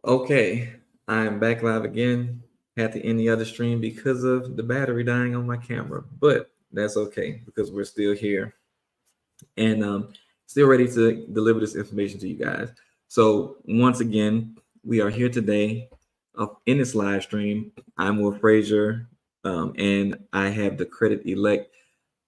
Okay, I'm back live again. Had to end the other stream because of the battery dying on my camera, but that's okay because we're still here and still ready to deliver this information to you guys. So once again, we are here today in this live stream. I'm Will Frazier, and I have the Credit Elect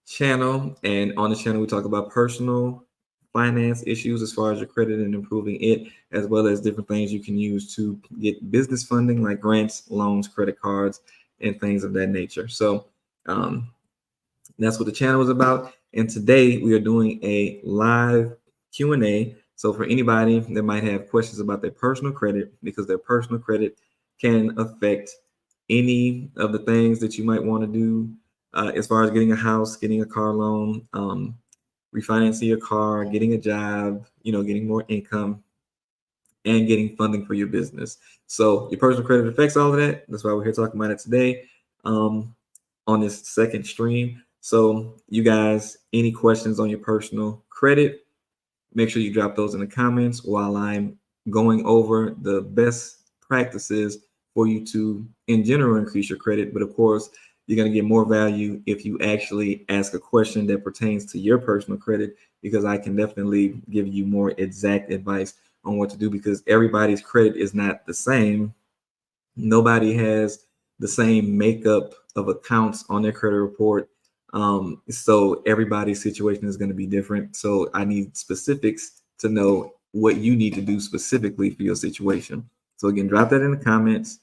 channel. And on the channel, we talk about personal finance issues as far as your credit and improving it, as well as different things you can use to get business funding like grants, loans, credit cards, and things of that nature. So um, that's what the channel is about. And today we are doing a live Q&A. So for anybody that might have questions about their personal credit, because their personal credit can affect any of the things that you might want to do as far as getting a house, getting a car loan, refinancing your car, getting a job, getting more income, and getting funding for your business. So your personal credit affects all of that. That's why we're here talking about it today on this second stream. So you guys, any questions on your personal credit, make sure you drop those in the comments while I'm going over the best practices for you to, in general, increase your credit. But of course, you're going to get more value if you actually ask a question that pertains to your personal credit, because I can definitely give you more exact advice on what to do because everybody's credit is not the same. Nobody has the same makeup of accounts on their credit report. So everybody's situation is going to be different. So I need specifics to know what you need to do specifically for your situation. So again, drop that in the comments.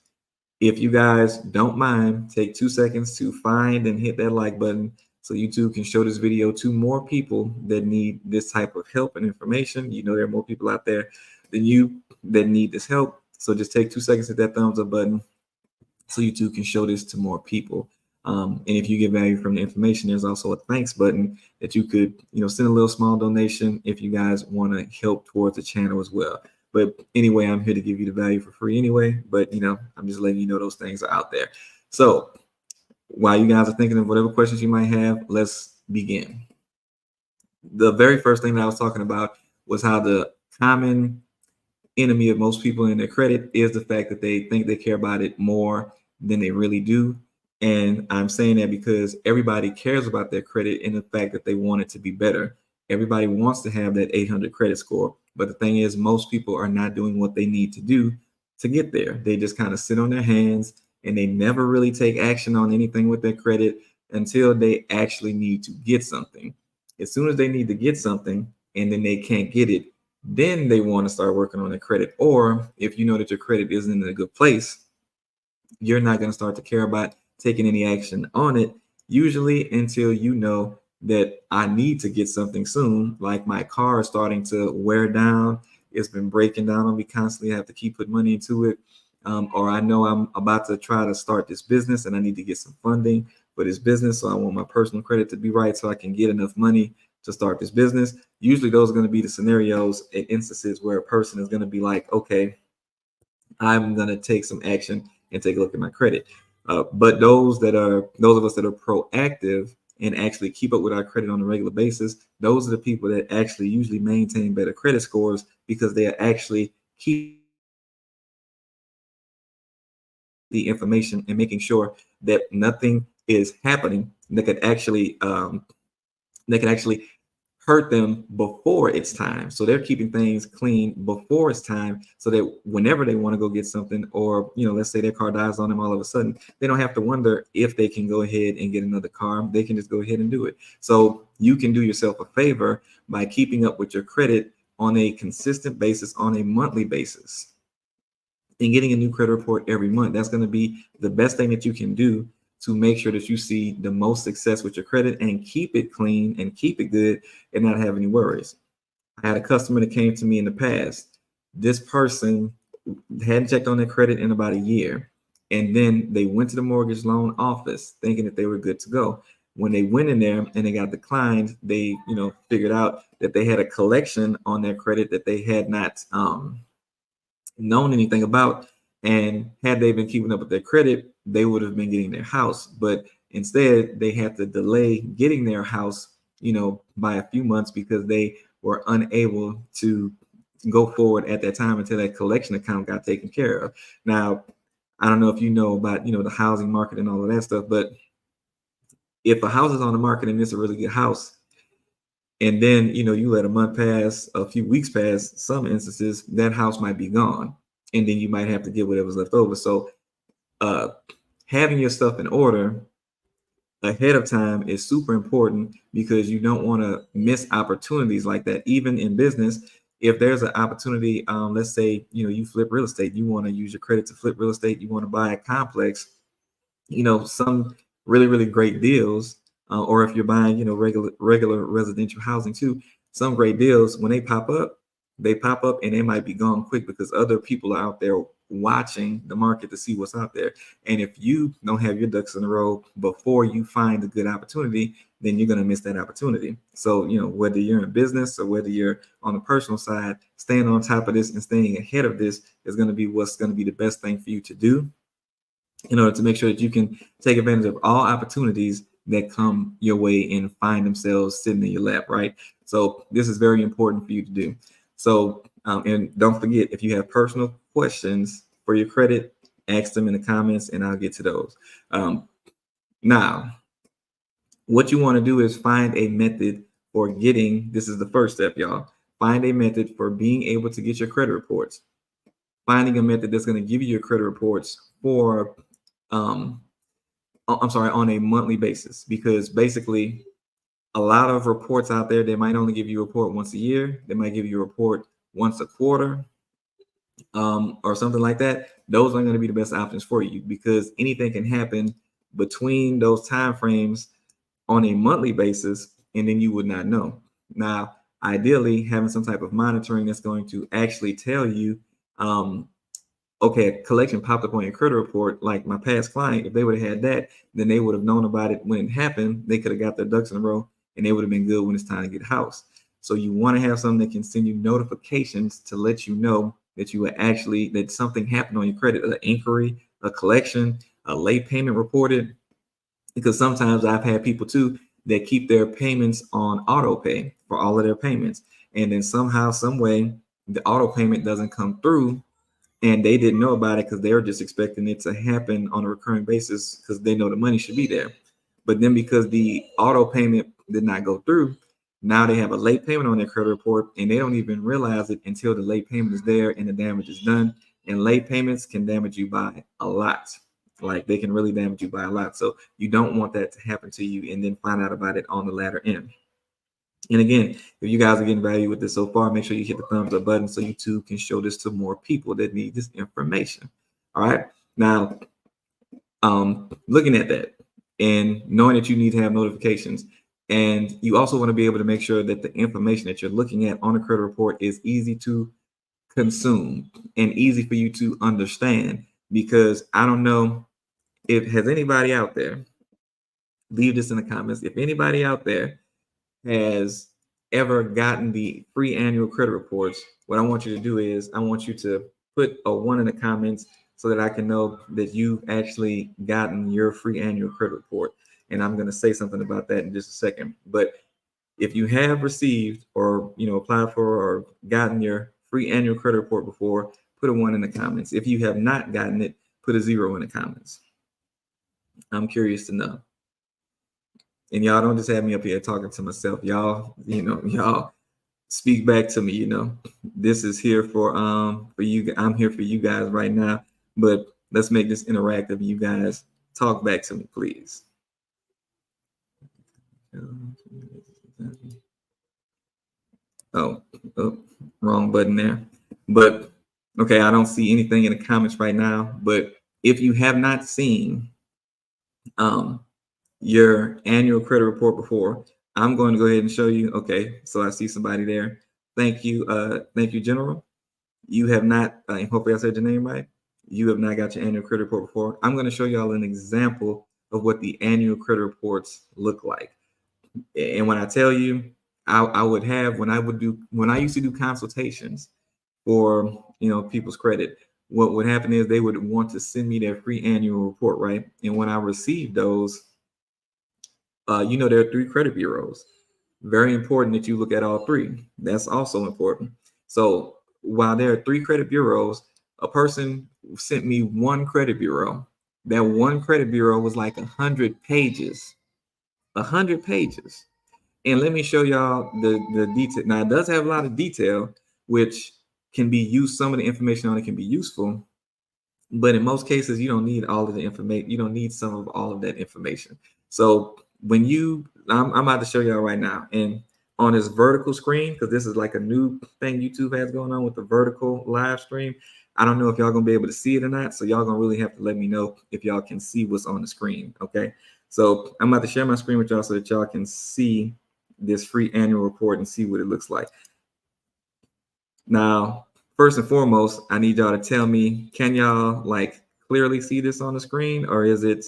If you guys don't mind, take 2 seconds to find and hit that like button so YouTube can show this video to more people that need this type of help and information. You know, there are more people out there than you that need this help. So just take 2 seconds, hit that thumbs up button so YouTube can show this to more people. And if you get value from the information, there's also a thanks button that you could, send a little small donation if you guys want to help towards the channel as well. But anyway, I'm here to give you the value for free anyway. But I'm just letting you know those things are out there. So while you guys are thinking of whatever questions you might have, let's begin. The very first thing that I was talking about was how the common enemy of most people in their credit is the fact that they think they care about it more than they really do. And I'm saying that because everybody cares about their credit and the fact that they want it to be better. Everybody wants to have that 800 credit score. But the thing is, most people are not doing what they need to do to get there. They just kind of sit on their hands and they never really take action on anything with their credit until they actually need to get something. As soon as they need to get something and then they can't get it, then they want to start working on their credit. Or if you know that your credit isn't in a good place, you're not going to start to care about taking any action on it, usually until you know that I need to get something soon. Like my car is starting to wear down, it's been breaking down on me constantly. I have to keep putting money into it. Or I know I'm about to try to start this business and I need to get some funding for this business. So I want my personal credit to be right so I can get enough money to start this business. Usually those are going to be the scenarios and instances where a person is going to be like, okay, I'm going to take some action and take a look at my credit. But those of us that are proactive and actually keep up with our credit on a regular basis, those are the people that actually usually maintain better credit scores because they are actually keep the information and making sure that nothing is happening that could actually hurt them before it's time. So they're keeping things clean before it's time so that whenever they want to go get something, or, let's say their car dies on them all of a sudden, they don't have to wonder if they can go ahead and get another car. They can just go ahead and do it. So you can do yourself a favor by keeping up with your credit on a consistent basis, on a monthly basis, and getting a new credit report every month. That's going to be the best thing that you can do to make sure that you see the most success with your credit and keep it clean and keep it good and not have any worries. I had a customer that came to me in the past. This person hadn't checked on their credit in about a year. And then they went to the mortgage loan office thinking that they were good to go. When they went in there and they got declined, they, figured out that they had a collection on their credit that they had not known anything about. And had they been keeping up with their credit, they would have been getting their house. But instead, they had to delay getting their house, by a few months because they were unable to go forward at that time until that collection account got taken care of. Now, I don't know if you know about, the housing market and all of that stuff, but if a house is on the market and it's a really good house, and then, you let a month pass, a few weeks pass, some instances, that house might be gone. And then you might have to get whatever's left over. So uh, having your stuff in order ahead of time is super important because you don't want to miss opportunities like that. Even in business, if there's an opportunity, let's say, you flip real estate, you want to use your credit to flip real estate, you want to buy a complex, some really, really great deals, or if you're buying, regular residential housing too, some great deals, when they pop up and they might be gone quick because other people are out there watching the market to see what's out there. And if you don't have your ducks in a row before you find a good opportunity, then you're going to miss that opportunity. So, whether you're in business or whether you're on the personal side, staying on top of this and staying ahead of this is going to be what's going to be the best thing for you to do in order to make sure that you can take advantage of all opportunities that come your way and find themselves sitting in your lap, right? So this is very important for you to do. So, and don't forget, if you have personal questions for your credit, ask them in the comments and I'll get to those. Now, what you want to do is find a method for getting, this is the first step, y'all, find a method for being able to get your credit reports. Finding a method that's going to give you your credit reports for on a monthly basis, because basically a lot of reports out there, they might only give you a report once a year. They might give you a report once a quarter, or something like that. Those aren't going to be the best options for you because anything can happen between those time frames on a monthly basis, and then you would not know. Now, ideally, having some type of monitoring that's going to actually tell you, okay, a collection popped up on your credit report, like my past client, if they would have had that, then they would have known about it when it happened. They could have got their ducks in a row and they would have been good when it's time to get a house. So you want to have something that can send you notifications to let you know that that something happened on your credit, an inquiry, a collection, a late payment reported. Because sometimes I've had people too that keep their payments on auto pay for all of their payments. And then somehow, some way, the auto payment doesn't come through and they didn't know about it because they were just expecting it to happen on a recurring basis because they know the money should be there. But then because the auto payment did not go through, now they have a late payment on their credit report and they don't even realize it until the late payment is there and the damage is done. And late payments can damage you by a lot. Like they can really damage you by a lot. So you don't want that to happen to you and then find out about it on the latter end. And again, if you guys are getting value with this so far, make sure you hit the thumbs up button so YouTube can show this to more people that need this information. All right. Now, looking at that and knowing that you need to have notifications, and you also want to be able to make sure that the information that you're looking at on a credit report is easy to consume and easy for you to understand. Because I don't know if has anybody out there, leave this in the comments. If anybody out there has ever gotten the free annual credit reports, what I want you to do is I want you to put a 1 in the comments so that I can know that you've actually gotten your free annual credit report. And I'm going to say something about that in just a second. But if you have received or applied for or gotten your free annual credit report before, put a 1 in the comments. If you have not gotten it, put a 0 in the comments. I'm curious to know. And y'all don't just have me up here talking to myself. Y'all speak back to me. This is here for you. I'm here for you guys right now. But let's make this interactive. You guys talk back to me, please. Oh, wrong button there. But okay, I don't see anything in the comments right now. But if you have not seen your annual credit report before, I'm going to go ahead and show you. Okay, so I see somebody there. Thank you, General. You have not, hopefully I said your name right. You have not got your annual credit report before. I'm going to show y'all an example of what the annual credit reports look like. And when I tell you, I would have, when I used to do consultations for people's credit, what would happen is they would want to send me their free annual report, right? And when I received those, there are 3 credit bureaus. Very important that you look at all 3. That's also important. So while there are 3 credit bureaus, a person sent me 1 credit bureau. That 1 credit bureau was like 100 pages, 100 pages. And let me show y'all the detail. Now it does have a lot of detail, which can be used. Some of the information on it can be useful, but in most cases, you don't need all of the information. You don't need some of all of that information. So when I'm about to show y'all right now, and on this vertical screen, because this is like a new thing YouTube has going on with the vertical live stream. I don't know if y'all gonna be able to see it or not. So y'all gonna really have to let me know if y'all can see what's on the screen. Okay. So I'm about to share my screen with y'all so that y'all can see this free annual report and see what it looks like. Now, first and foremost, I need y'all to tell me, can y'all like clearly see this on the screen, or is it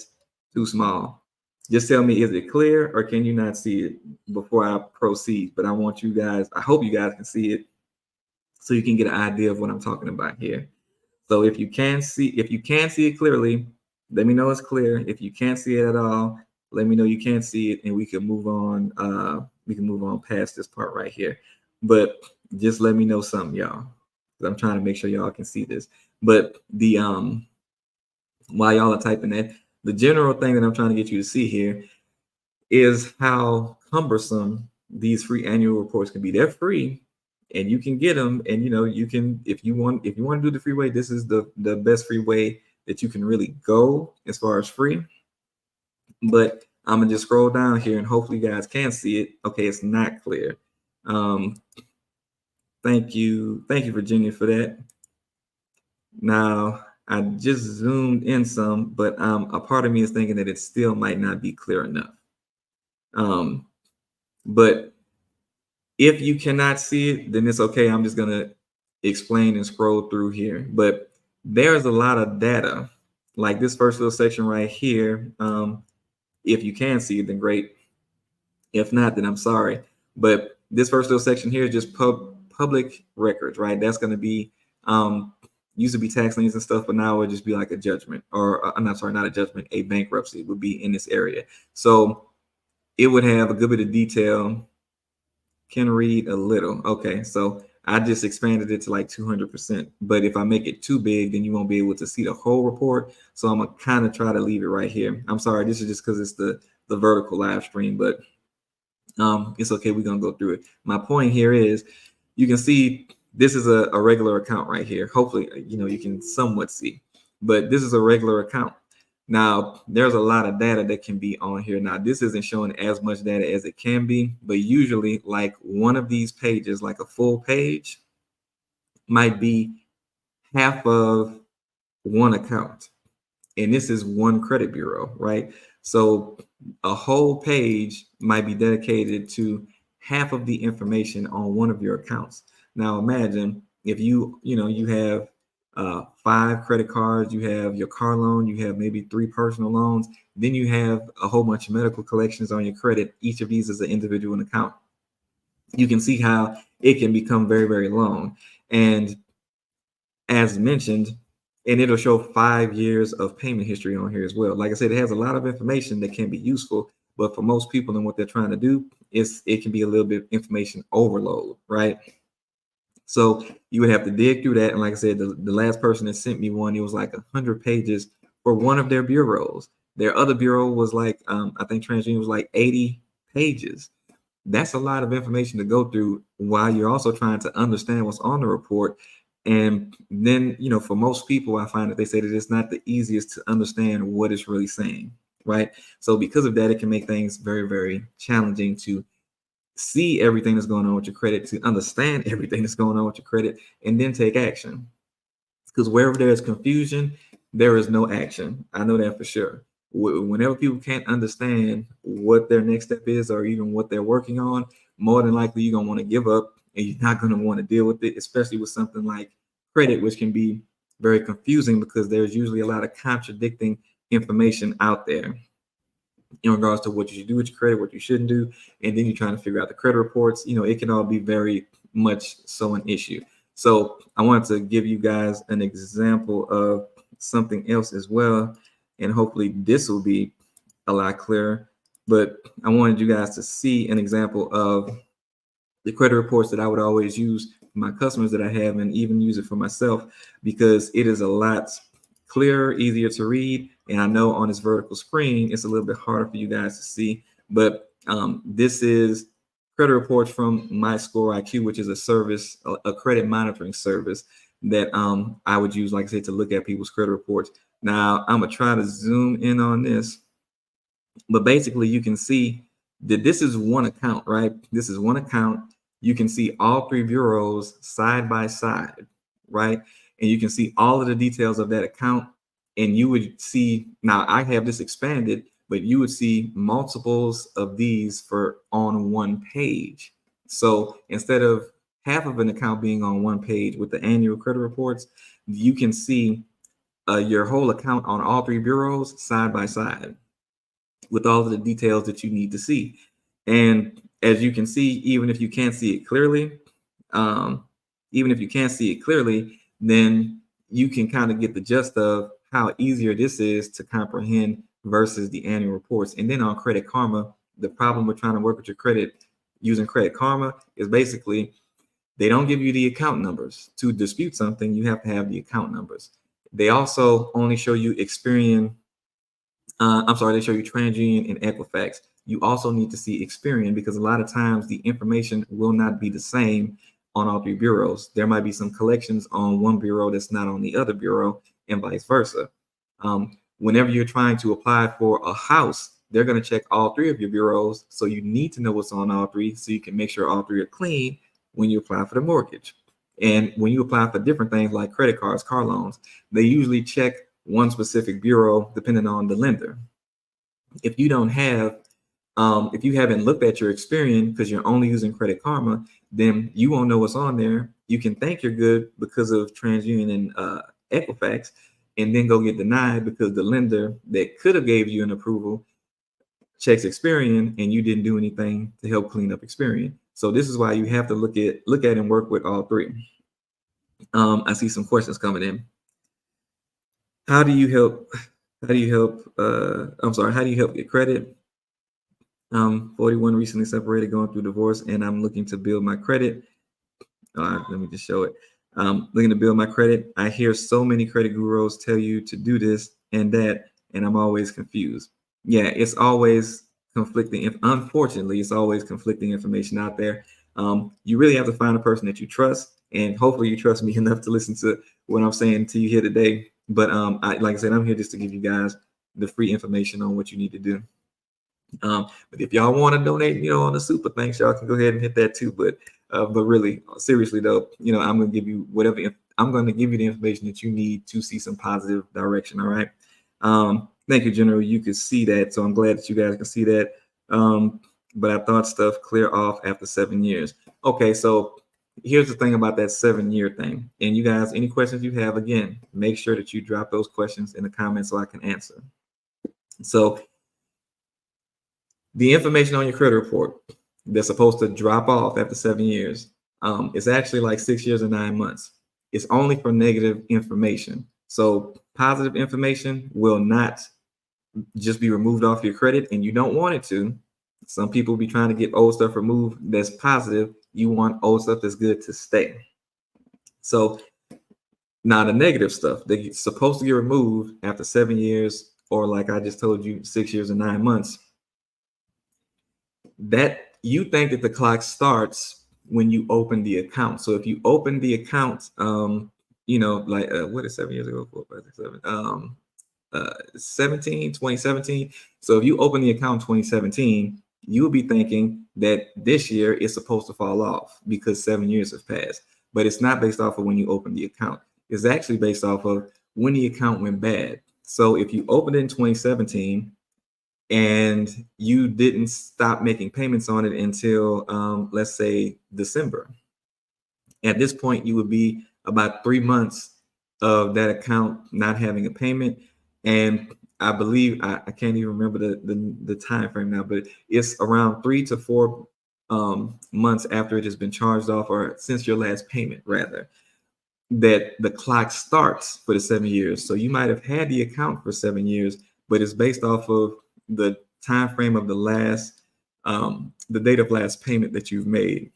too small? Just tell me, is it clear or can you not see it before I proceed? But I want you guys, I hope you guys can see it so you can get an idea of what I'm talking about here. So if you can see it clearly, let me know it's clear. If you can't see it at all, let me know you can't see it and we can move on. We can move on past this part right here. But just let me know something, y'all. I'm trying to make sure y'all can see this. But the while y'all are typing that, the general thing that I'm trying to get you to see here is how cumbersome these free annual reports can be. They're free and you can get them, and you can, if you want to do the free way, this is the best free way that you can really go as far as free. But I'm gonna just scroll down here and hopefully you guys can see it. Okay, it's not clear. Thank you, Virginia, for that. Now I just zoomed in some, but a part of me is thinking that it still might not be clear enough. But if you cannot see it, then it's okay. I'm just gonna explain and scroll through here. But there's a lot of data, like this first little section right here. If you can see it, then great. If not, then I'm sorry. But this first little section here is just public records, right? That's going to be used to be tax liens and stuff, but now it would just be like a judgment, or I'm not sorry, not a judgment, a bankruptcy would be in this area. So it would have a good bit of detail. Can read a little. Okay, so I just expanded it to like 200%. But if I make it too big, then you won't be able to see the whole report. So I'm gonna kind of try to leave it right here. I'm sorry, this is just because it's the vertical live stream, but it's okay. We're gonna go through it. My point here is, you can see this is a regular account right here. Hopefully, you can somewhat see, but this is a regular account. Now, there's a lot of data that can be on here. Now, this isn't showing as much data as it can be, but usually like one of these pages, like a full page, might be half of one account. And this is one credit bureau, right? So a whole page might be dedicated to half of the information on one of your accounts. Now, imagine if you have 5 credit cards, you have your car loan, you have maybe 3 personal loans, then you have a whole bunch of medical collections on your credit. Each of these is an individual account. You can see how it can become very, very long. And as mentioned, and it'll show 5 years of payment history on here as well. Like I said, it has a lot of information that can be useful, but for most people and what they're trying to do, it can be a little bit of information overload, right? So you would have to dig through that. And like I said, the last person that sent me one, it was like 100 pages for one of their bureaus. Their other bureau was like, I think TransUnion was like 80 pages. That's a lot of information to go through while you're also trying to understand what's on the report. And then, for most people, I find that they say that it's not the easiest to understand what it's really saying, right? So because of that, it can make things very, very challenging to see everything that's going on with your credit, to understand everything that's going on with your credit, and then take action. Because wherever there's confusion, there is no action. I know that for sure. Whenever people can't understand what their next step is or even what they're working on, more than likely you're going to want to give up and you're not going to want to deal with it, especially with something like credit, which can be very confusing because there's usually a lot of contradicting information out there in regards to what you should do with your credit, what you shouldn't do, and then you're trying to figure out the credit reports. It can all be very much so an issue. So I wanted to give you guys an example of something else as well, and hopefully this will be a lot clearer. But I wanted you guys to see an example of the credit reports that I would always use my customers that I have and even use it for myself because it is a lot clearer, easier to read. And I know on this vertical screen, it's a little bit harder for you guys to see, but this is credit reports from My Score IQ, which is a service, a credit monitoring service that I would use, like I said, to look at people's credit reports. Now, I'm gonna try to zoom in on this, but basically you can see that this is one account, right? This is one account. You can see all three bureaus side by side, right? And you can see all of the details of that account. And you would see, now I have this expanded, but you would see multiples of these for on one page. So instead of half of an account being on one page with the annual credit reports, you can see your whole account on all three bureaus side by side with all of the details that you need to see. And as you can see, even if you can't see it clearly, then you can kind of get the gist of how easier this is to comprehend versus the annual reports. And then on Credit Karma, the problem with trying to work with your credit using Credit Karma is basically they don't give you the account numbers. To dispute something, you have to have the account numbers. They also only show you Experian. They show you TransUnion and Equifax. You also need to see Experian because a lot of times the information will not be the same on all three bureaus. There might be some collections on one bureau that's not on the other bureau and vice versa. Whenever you're trying to apply for a house, they're going to check all three of your bureaus. So you need to know what's on all three so you can make sure all three are clean when you apply for the mortgage. And when you apply for different things like credit cards, car loans, they usually check one specific bureau depending on the lender. If you don't have, if you haven't looked at your Experian because you're only using Credit Karma, then you won't know what's on there. You can think you're good because of TransUnion and Equifax, and then go get denied because the lender that could have gave you an approval checks Experian and you didn't do anything to help clean up Experian. So this is why you have to look at and work with all three. I see some questions coming in. How do you help get credit? 41, recently separated, going through divorce, and I'm looking to build my credit. Let me just show it. Looking to build my credit. I hear so many credit gurus tell you to do this and that, and I'm always confused. Yeah, it's always conflicting. Unfortunately, it's always conflicting information out there. You really have to find a person that you trust, and hopefully you trust me enough to listen to what I'm saying to you here today. But like I said, I'm here just to give you guys the free information on what you need to do. But if y'all want to donate, on the super thanks, y'all can go ahead and hit that too. But really, seriously though, I'm going to give you I'm going to give you the information that you need to see some positive direction. All right. Thank you, General. You could see that. So I'm glad that you guys can see that. But I thought stuff clear off after 7 years. Okay. So here's the thing about that 7-year thing. And you guys, any questions you have, again, make sure that you drop those questions in the comments so I can answer. So the information on your credit report that's supposed to drop off after 7 years is actually like 6 years and 9 months. It's only for negative information. So positive information will not just be removed off your credit, and you don't want it to. Some people be trying to get old stuff removed that's positive. You want old stuff that's good to stay. So now the negative stuff that's supposed to get removed after 7 years, or like I just told you, 6 years and 9 months, that you think that the clock starts when you open the account. So if you open the account, what is 7 years ago? 4, 5, 6, 7, 2017. So if you open the account 2017, you'll be thinking that this year is supposed to fall off because 7 years have passed. But it's not based off of when you open the account. It's actually based off of when the account went bad. So if you opened it in 2017 and you didn't stop making payments on it until, let's say, December, at this point, you would be about 3 months of that account not having a payment. And I believe, I can't even remember the time frame now, but it's around 3 to 4 months after it has been charged off, or since your last payment, rather, that the clock starts for the 7 years. So you might have had the account for 7 years, but it's based off of the time frame of the date of last payment that you've made.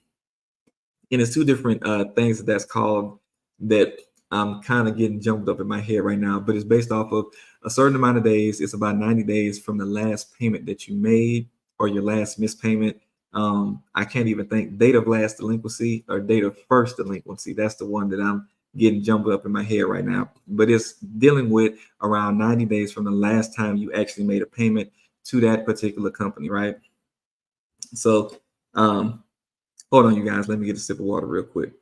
And it's two different things that's called that I'm kind of getting jumped up in my head right now, but it's based off of a certain amount of days. It's about 90 days from the last payment that you made or your last missed payment. I can't even think date of last delinquency or date of first delinquency. That's the one that I'm getting jumped up in my head right now. But it's dealing with around 90 days from the last time you actually made a payment to that particular company, right? So, hold on, you guys. Let me get a sip of water real quick.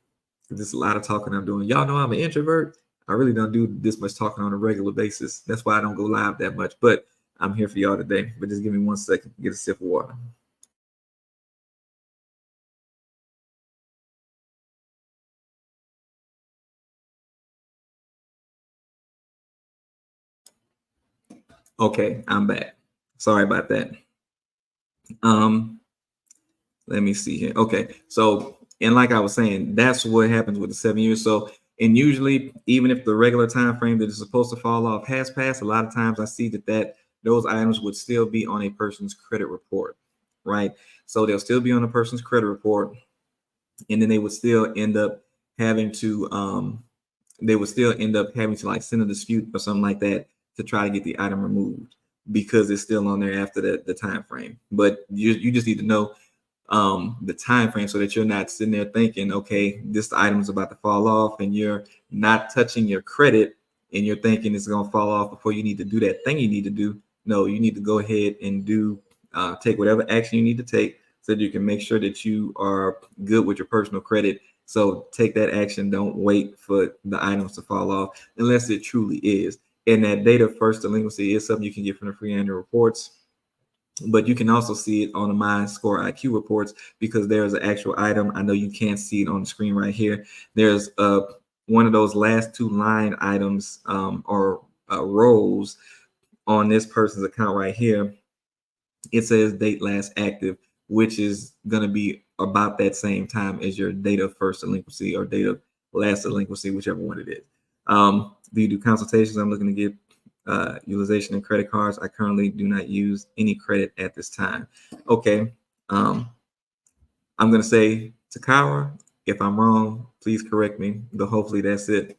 There's a lot of talking I'm doing. Y'all know I'm an introvert. I really don't do this much talking on a regular basis. That's why I don't go live that much. But I'm here for y'all today. But just give me 1 second to get a sip of water. Okay, I'm back. Sorry about that. Um, Let me see here. Okay, so and like I was saying, that's what happens with the 7 years. So and usually, even if the regular time frame that is supposed to fall off has passed, a lot of times I see that those items would still be on a person's credit report, right? So they'll still be on a person's credit report, and then they would still end up having to like send a dispute or something like that to try to get the item removed because it's still on there after the time frame. But you just need to know the time frame so that you're not sitting there thinking, okay, this item is about to fall off, and you're not touching your credit, and you're thinking it's going to fall off before you need to do that thing you need to do. No, you need to go ahead and take whatever action you need to take so that you can make sure that you are good with your personal credit. So take that action. Don't wait for the items to fall off unless it truly is. And that date of first delinquency is something you can get from the free annual reports, but you can also see it on the My Score IQ reports because there's an actual item. I know you can't see it on the screen right here. There's one of those last two line items or rows on this person's account right here. It says date last active, which is going to be about that same time as your date of first delinquency or date of last delinquency, whichever one it is. Do you do consultations? I'm looking to get utilization and credit cards. I currently do not use any credit at this time. Okay. I'm going to say Takara. If I'm wrong, please correct me, but hopefully that's it.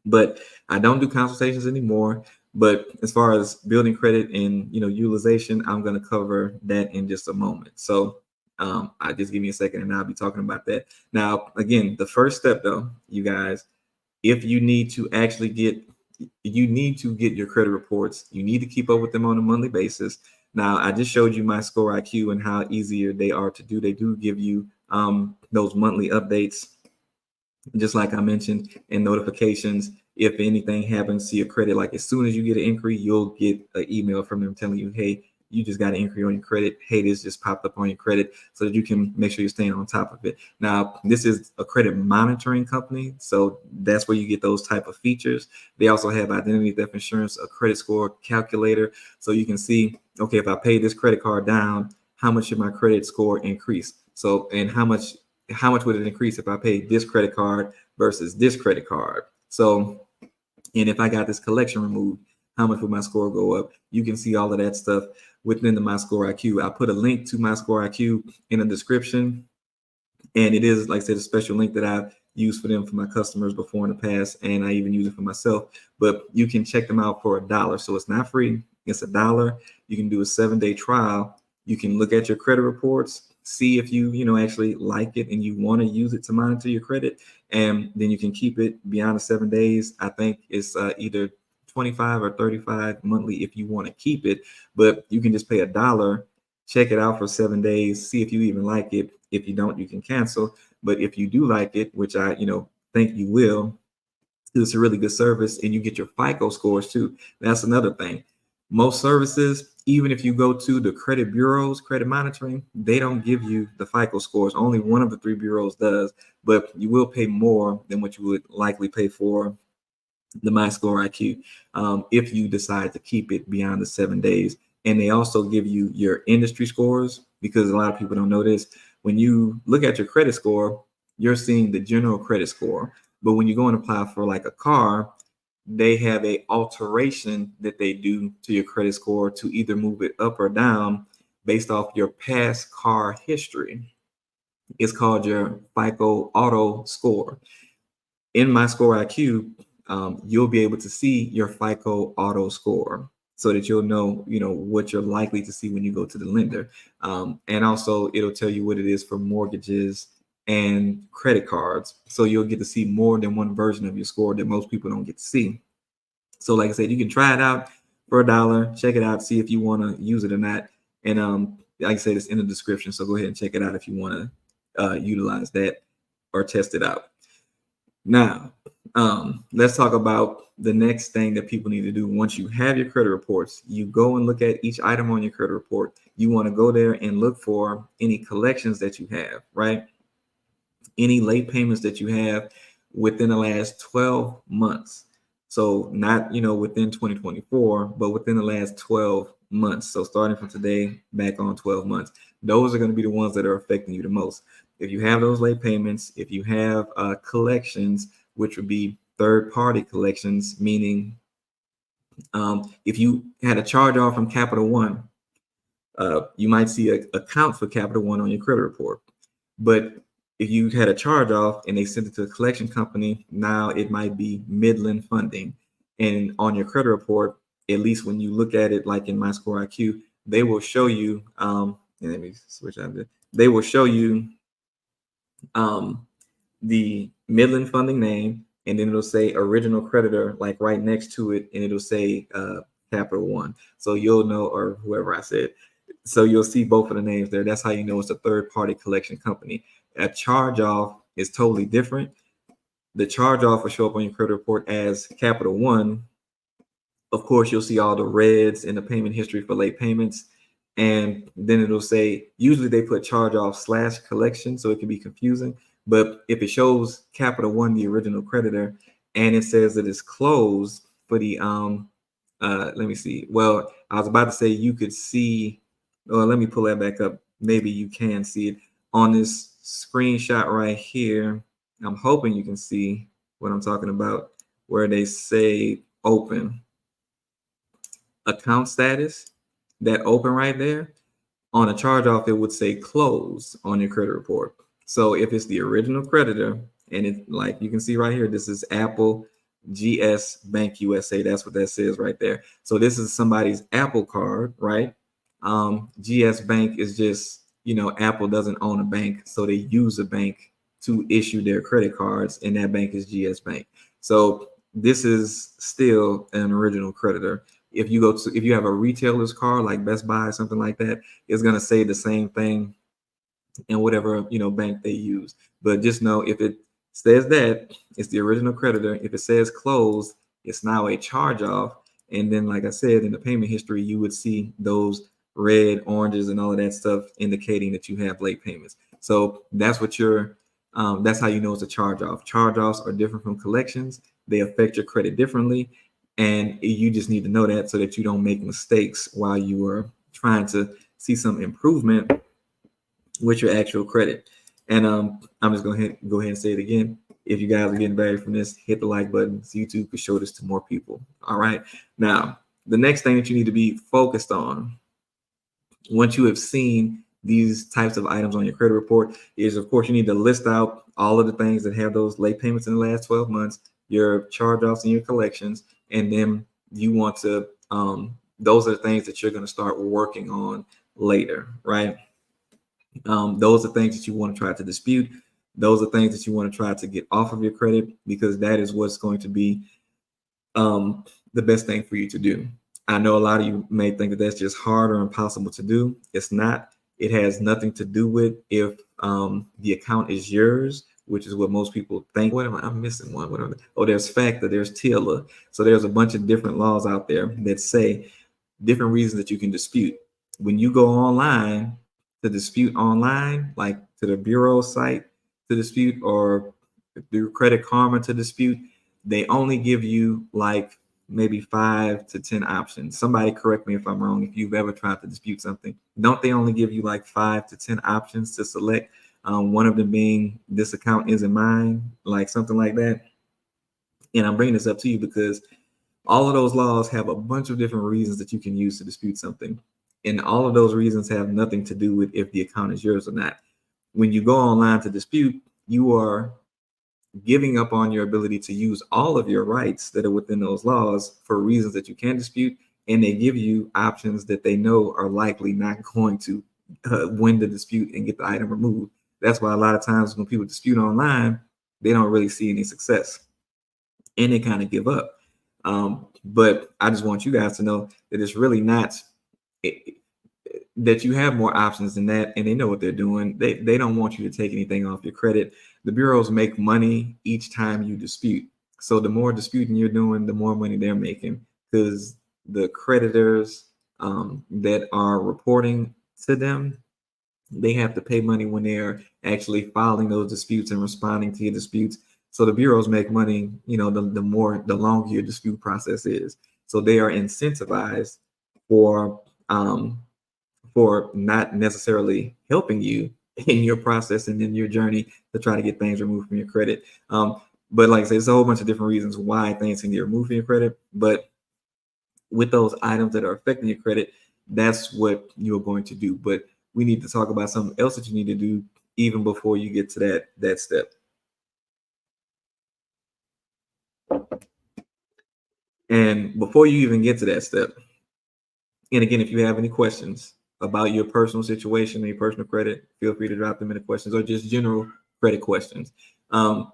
But I don't do consultations anymore. But as far as building credit and utilization, I'm going to cover that in just a moment. So I just give me a second and I'll be talking about that. Now, again, the first step though, you guys, if you need to actually get your credit reports. You need to keep up with them on a monthly basis. Now, I just showed you My Score IQ and how easier they are to do. They do give you those monthly updates, just like I mentioned, and notifications. If anything happens to your credit, like as soon as you get an inquiry, you'll get an email from them telling you, hey, you just got an inquiry on your credit. Hey, this just popped up on your credit, so that you can make sure you're staying on top of it. Now, this is a credit monitoring company, so that's where you get those type of features. They also have identity theft insurance, a credit score calculator, so you can see, okay, if I pay this credit card down, how much should my credit score increase? So, and how much would it increase if I paid this credit card versus this credit card? So, and if I got this collection removed, how much would my score go up? You can see all of that stuff within the My Score IQ. I put a link to My Score IQ in the description, and it is, like I said, a special link that I've used for them for my customers before in the past, and I even use it for myself. But you can check them out for $1, so it's not free. It's $1. You can do a 7-day trial. You can look at your credit reports, see if you actually like it and you want to use it to monitor your credit, and then you can keep it beyond the 7 days. I think it's either 25 or 35 monthly if you want to keep it, but you can just pay $1, check it out for 7 days, see if you even like it. If you don't, you can cancel. But if you do like it, which I think you will, it's a really good service, and you get your FICO scores too. That's another thing. Most services, even if you go to the credit bureaus, credit monitoring, they don't give you the FICO scores. Only one of the 3 bureaus does, but you will pay more than what you would likely pay for the My Score IQ if you decide to keep it beyond the 7 days. And they also give you your industry scores, because a lot of people don't know this. When you look at your credit score, you're seeing the general credit score. But when you go and apply for like a car, they have a alteration that they do to your credit score to either move it up or down based off your past car history. It's called your FICO Auto Score. In My Score IQ, you'll be able to see your FICO Auto Score so that you'll know, what you're likely to see when you go to the lender. And also, it'll tell you what it is for mortgages and credit cards. So you'll get to see more than one version of your score that most people don't get to see. So, like I said, you can try it out for $1, check it out, see if you want to use it or not. And like I said, it's in the description. So go ahead and check it out if you want to utilize that or test it out. Now, let's talk about the next thing that people need to do. Once you have your credit reports, you go and look at each item on your credit report. You want to go there and look for any collections that you have, right? Any late payments that you have within the last 12 months. So not, within 2024, but within the last 12 months. So starting from today, back on 12 months, those are going to be the ones that are affecting you the most. If you have those late payments, if you have collections, which would be third-party collections, meaning if you had a charge off from Capital One, you might see an account for Capital One on your credit report. But if you had a charge off and they sent it to a collection company, now it might be Midland Funding. And on your credit report, at least when you look at it, like in My Score IQ, they will show you, let me switch out there. They will show you the Midland Funding name, and then it'll say original creditor, like right next to it, and it'll say Capital One. So you'll know, or whoever I said. So you'll see both of the names there. That's how you know it's a third-party collection company. A charge-off is totally different. The charge-off will show up on your credit report as Capital One. Of course, you'll see all the reds in the payment history for late payments. And then it'll say, usually they put charge-off / collection, so it can be confusing. But if it shows Capital One, the original creditor, and it says that it's closed for the, let me see. Well, I was about to say you could see, let me pull that back up. Maybe you can see it on this screenshot right here. I'm hoping you can see what I'm talking about, where they say open account status, that open right there. On a charge off, it would say close on your credit report. So if it's the original creditor, and it, like you can see right here, this is Apple GS Bank USA. That's what that says right there. So this is somebody's Apple card, right? GS Bank is just, Apple doesn't own a bank, so they use a bank to issue their credit cards, and that bank is GS Bank. So this is still an original creditor. If you have a retailer's card like Best Buy, something like that, it's going to say the same thing in whatever bank they use. But just know, if it says that it's the original creditor, if it says closed, it's now a charge off. And then, like I said, in the payment history, you would see those red, oranges, and all of that stuff indicating that you have late payments. So that's what that's how you know it's a charge off. Charge offs are different from collections. They affect your credit differently. And you just need to know that so that you don't make mistakes while you are trying to see some improvement with your actual credit. And I'm just going to go ahead and say it again. If you guys are getting value from this, hit the like button so YouTube can show this to more people. All right. Now, the next thing that you need to be focused on once you have seen these types of items on your credit report is, of course, you need to list out all of the things that have those late payments in the last 12 months, your charge-offs and your collections. And then you want to, those are the things that you're going to start working on later, right? Those are things that you want to try to dispute. Those are things that you want to try to get off of your credit, because that is what's going to be the best thing for you to do. I know a lot of you may think that that's just hard or impossible to do. It's not. It has nothing to do with if the account is yours, which is what most people think. What am I? I'm missing one. What are they? Oh, there's FACTA, there's TILA. So there's a bunch of different laws out there that say different reasons that you can dispute. When you go online to dispute online, like to the bureau site to dispute, or through Credit Karma to dispute, they only give you like maybe 5 to 10 options. Somebody correct me if I'm wrong. If you've ever tried to dispute something, don't they only give you like 5 to 10 options to select? One of them being this account isn't mine, like something like that. And I'm bringing this up to you because all of those laws have a bunch of different reasons that you can use to dispute something. And all of those reasons have nothing to do with if the account is yours or not. when you go online to dispute, you are giving up on your ability to use all of your rights that are within those laws for reasons that you can dispute, and they give you options that they know are likely not going to win the dispute and get the item removed. That's why a lot of times when people dispute online, they don't really see any success and they kind of give up. But I just want you guys to know that it's really not that you have more options than that, and they know what they're doing. They don't want you to take anything off your credit. The bureaus make money each time you dispute. So the more disputing you're doing, the more money they're making, because the creditors that are reporting to them, they have to pay money when they're actually filing those disputes and responding to your disputes. So the bureaus make money, the longer your dispute process is. So they are incentivized for not necessarily helping you in your process and in your journey to try to get things removed from your credit. But like I said, there's a whole bunch of different reasons why things can get removed from your credit. But with those items that are affecting your credit, that's what you're going to do. But we need to talk about something else that you need to do even before you get to that step. And before you even get to that step, and again, if you have any questions about your personal situation and your personal credit, feel free to drop them in the questions, or just general credit questions. What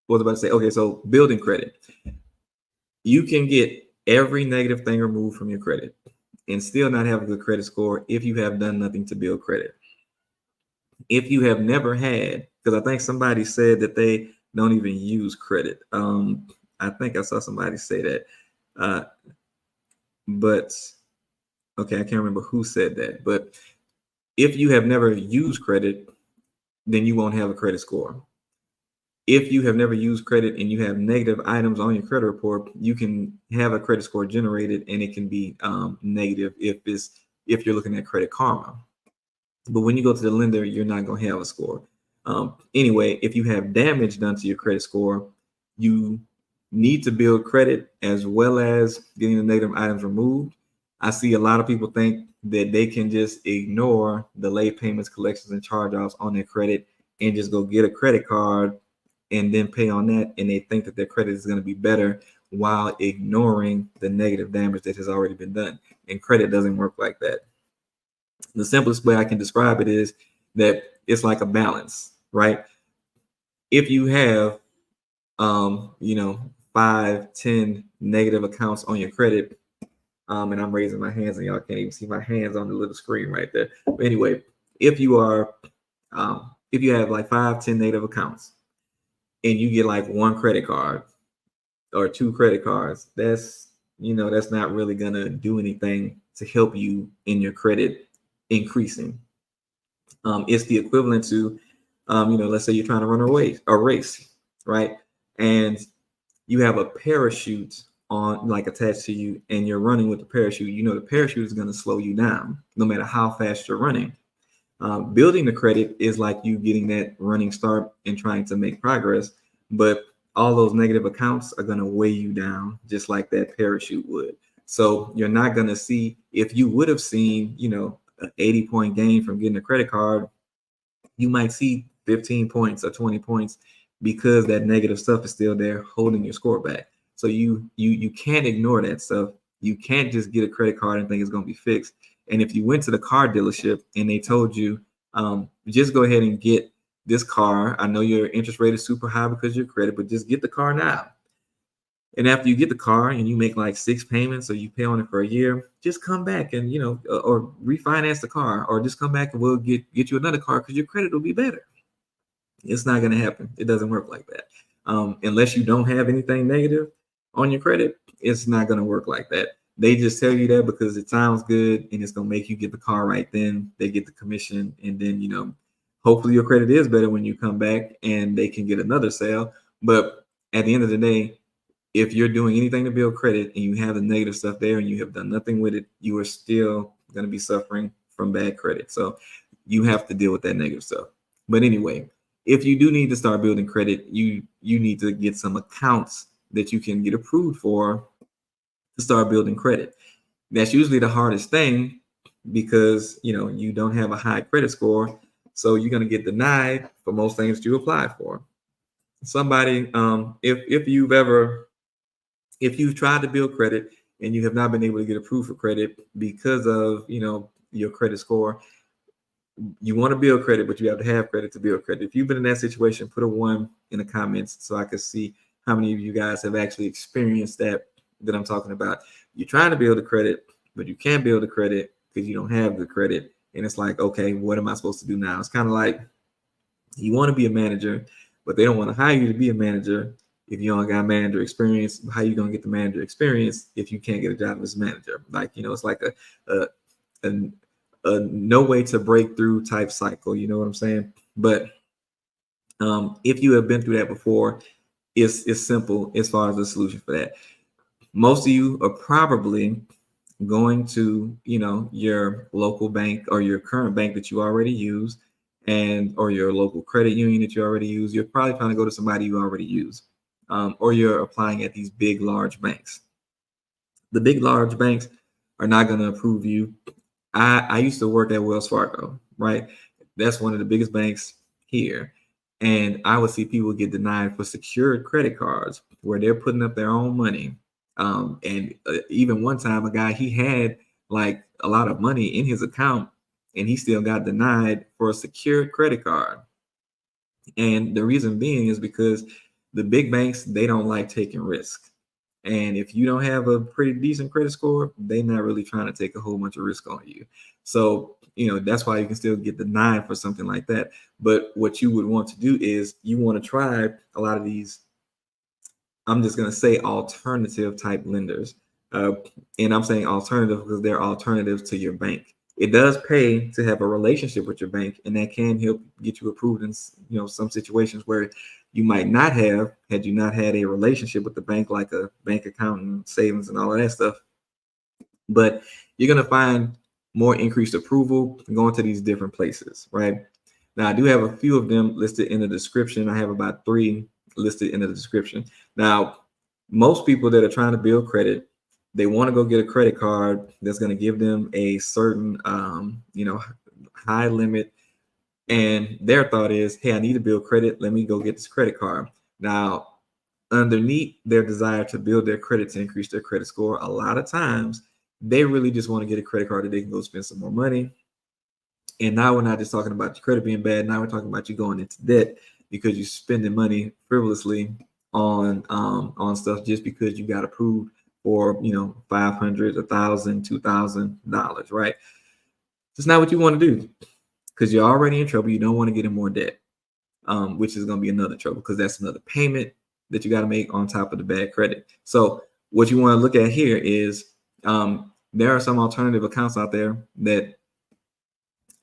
was I about to say? Okay, so building credit. You can get every negative thing removed from your credit and still not have a good credit score if you have done nothing to build credit. If you have never had, because I think somebody said that they don't even use credit. I think I saw somebody say that. But okay, I can't remember who said that. But if you have never used credit, then you won't have a credit score. If you have never used credit and you have negative items on your credit report, you can have a credit score generated, and it can be negative if you're looking at Credit Karma. But when you go to the lender, you're not going to have a score. Anyway, if you have damage done to your credit score, you need to build credit as well as getting the negative items removed. I see a lot of people think that they can just ignore the late payments, collections, and charge-offs on their credit and just go get a credit card and then pay on that, and they think that their credit is going to be better while ignoring the negative damage that has already been done. And credit doesn't work like that. The simplest way I can describe it is that it's like a balance, right? If you have 5, 10 negative accounts on your credit, and I'm raising my hands and y'all can't even see my hands on the little screen right there. But anyway, if you have like 5, 10 negative accounts and you get like one credit card or 2 credit cards, that's not really gonna do anything to help you in your credit increasing. It's the equivalent to, let's say you're trying to run a race, right? And you have a parachute on, like, attached to you, and you're running with the parachute. The parachute is going to slow you down no matter how fast you're running. Building the credit is like you getting that running start and trying to make progress, but all those negative accounts are going to weigh you down just like that parachute would. So you're not going to see, if you would have seen, an 80-point gain from getting a credit card, you might see 15 points or 20 points because that negative stuff is still there holding your score back. So you can't ignore that stuff. You can't just get a credit card and think it's going to be fixed. And if you went to the car dealership and they told you, just go ahead and get this car. I know your interest rate is super high because of your credit, but just get the car now. And after you get the car and you make like 6 payments, or you pay on it for a year, just come back and, or refinance the car, or just come back and we'll get you another car because your credit will be better. It's not going to happen. It doesn't work like that. Unless you don't have anything negative on your credit, it's not going to work like that. They just tell you that because it sounds good and it's going to make you get the car right then. They get the commission, and then, hopefully your credit is better when you come back and they can get another sale. But at the end of the day, if you're doing anything to build credit and you have the negative stuff there and you have done nothing with it, you are still going to be suffering from bad credit. So you have to deal with that negative stuff. But anyway, if you do need to start building credit, you need to get some accounts that you can get approved for to start building credit. That's usually the hardest thing because, you don't have a high credit score. So you're going to get denied for most things that you applied for. Somebody, if you've tried to build credit and you have not been able to get approved for credit because of, your credit score, you want to build credit, but you have to have credit to build credit. If you've been in that situation, put a 1 in the comments so I can see how many of you guys have actually experienced that I'm talking about. You're trying to build a credit, but you can't build a credit because you don't have the credit. And it's like, okay, what am I supposed to do now? It's kind of like you want to be a manager, but they don't want to hire you to be a manager if you don't got manager experience. How you gonna get the manager experience if you can't get a job as a manager? Like, it's like a no way to break through type cycle. You know what I'm saying? But if you have been through that before, it's simple as far as the solution for that. Most of you are probably going to, your local bank or your current bank that you already use, or your local credit union that you already use. You're probably trying to go to somebody you already use, or you're applying at these big, large banks. The big, large banks are not going to approve you. I used to work at Wells Fargo, right? That's one of the biggest banks here. And I would see people get denied for secured credit cards where they're putting up their own money. And even one time, a guy, he had like a lot of money in his account and he still got denied for a secured credit card. And the reason being is because the big banks, they don't like taking risks. And if you don't have a pretty decent credit score, they're not really trying to take a whole bunch of risk on you. So, that's why you can still get denied for something like that. But what you would want to do is you want to try a lot of these, I'm just going to say alternative type lenders. And I'm saying alternative because they're alternatives to your bank. It does pay to have a relationship with your bank, and that can help get you approved in, some situations where you might not have had you not had a relationship with the bank, like a bank account and savings and all of that stuff. But you're going to find more increased approval going to these different places, right? Now, I do have a few of them listed in the description. I have about 3 listed in the description. Now, most people that are trying to build credit, they want to go get a credit card that's going to give them a certain, high limit. And their thought is, hey, I need to build credit. Let me go get this credit card. Now, underneath their desire to build their credit to increase their credit score, a lot of times they really just want to get a credit card that they can go spend some more money. And now we're not just talking about your credit being bad. Now we're talking about you going into debt because you're spending money frivolously on stuff just because you got approved for $500, $1,000, $2,000, right? It's not what you want to do because you're already in trouble. You don't want to get in more debt, which is going to be another trouble because that's another payment that you got to make on top of the bad credit. So what you want to look at here is there are some alternative accounts out there that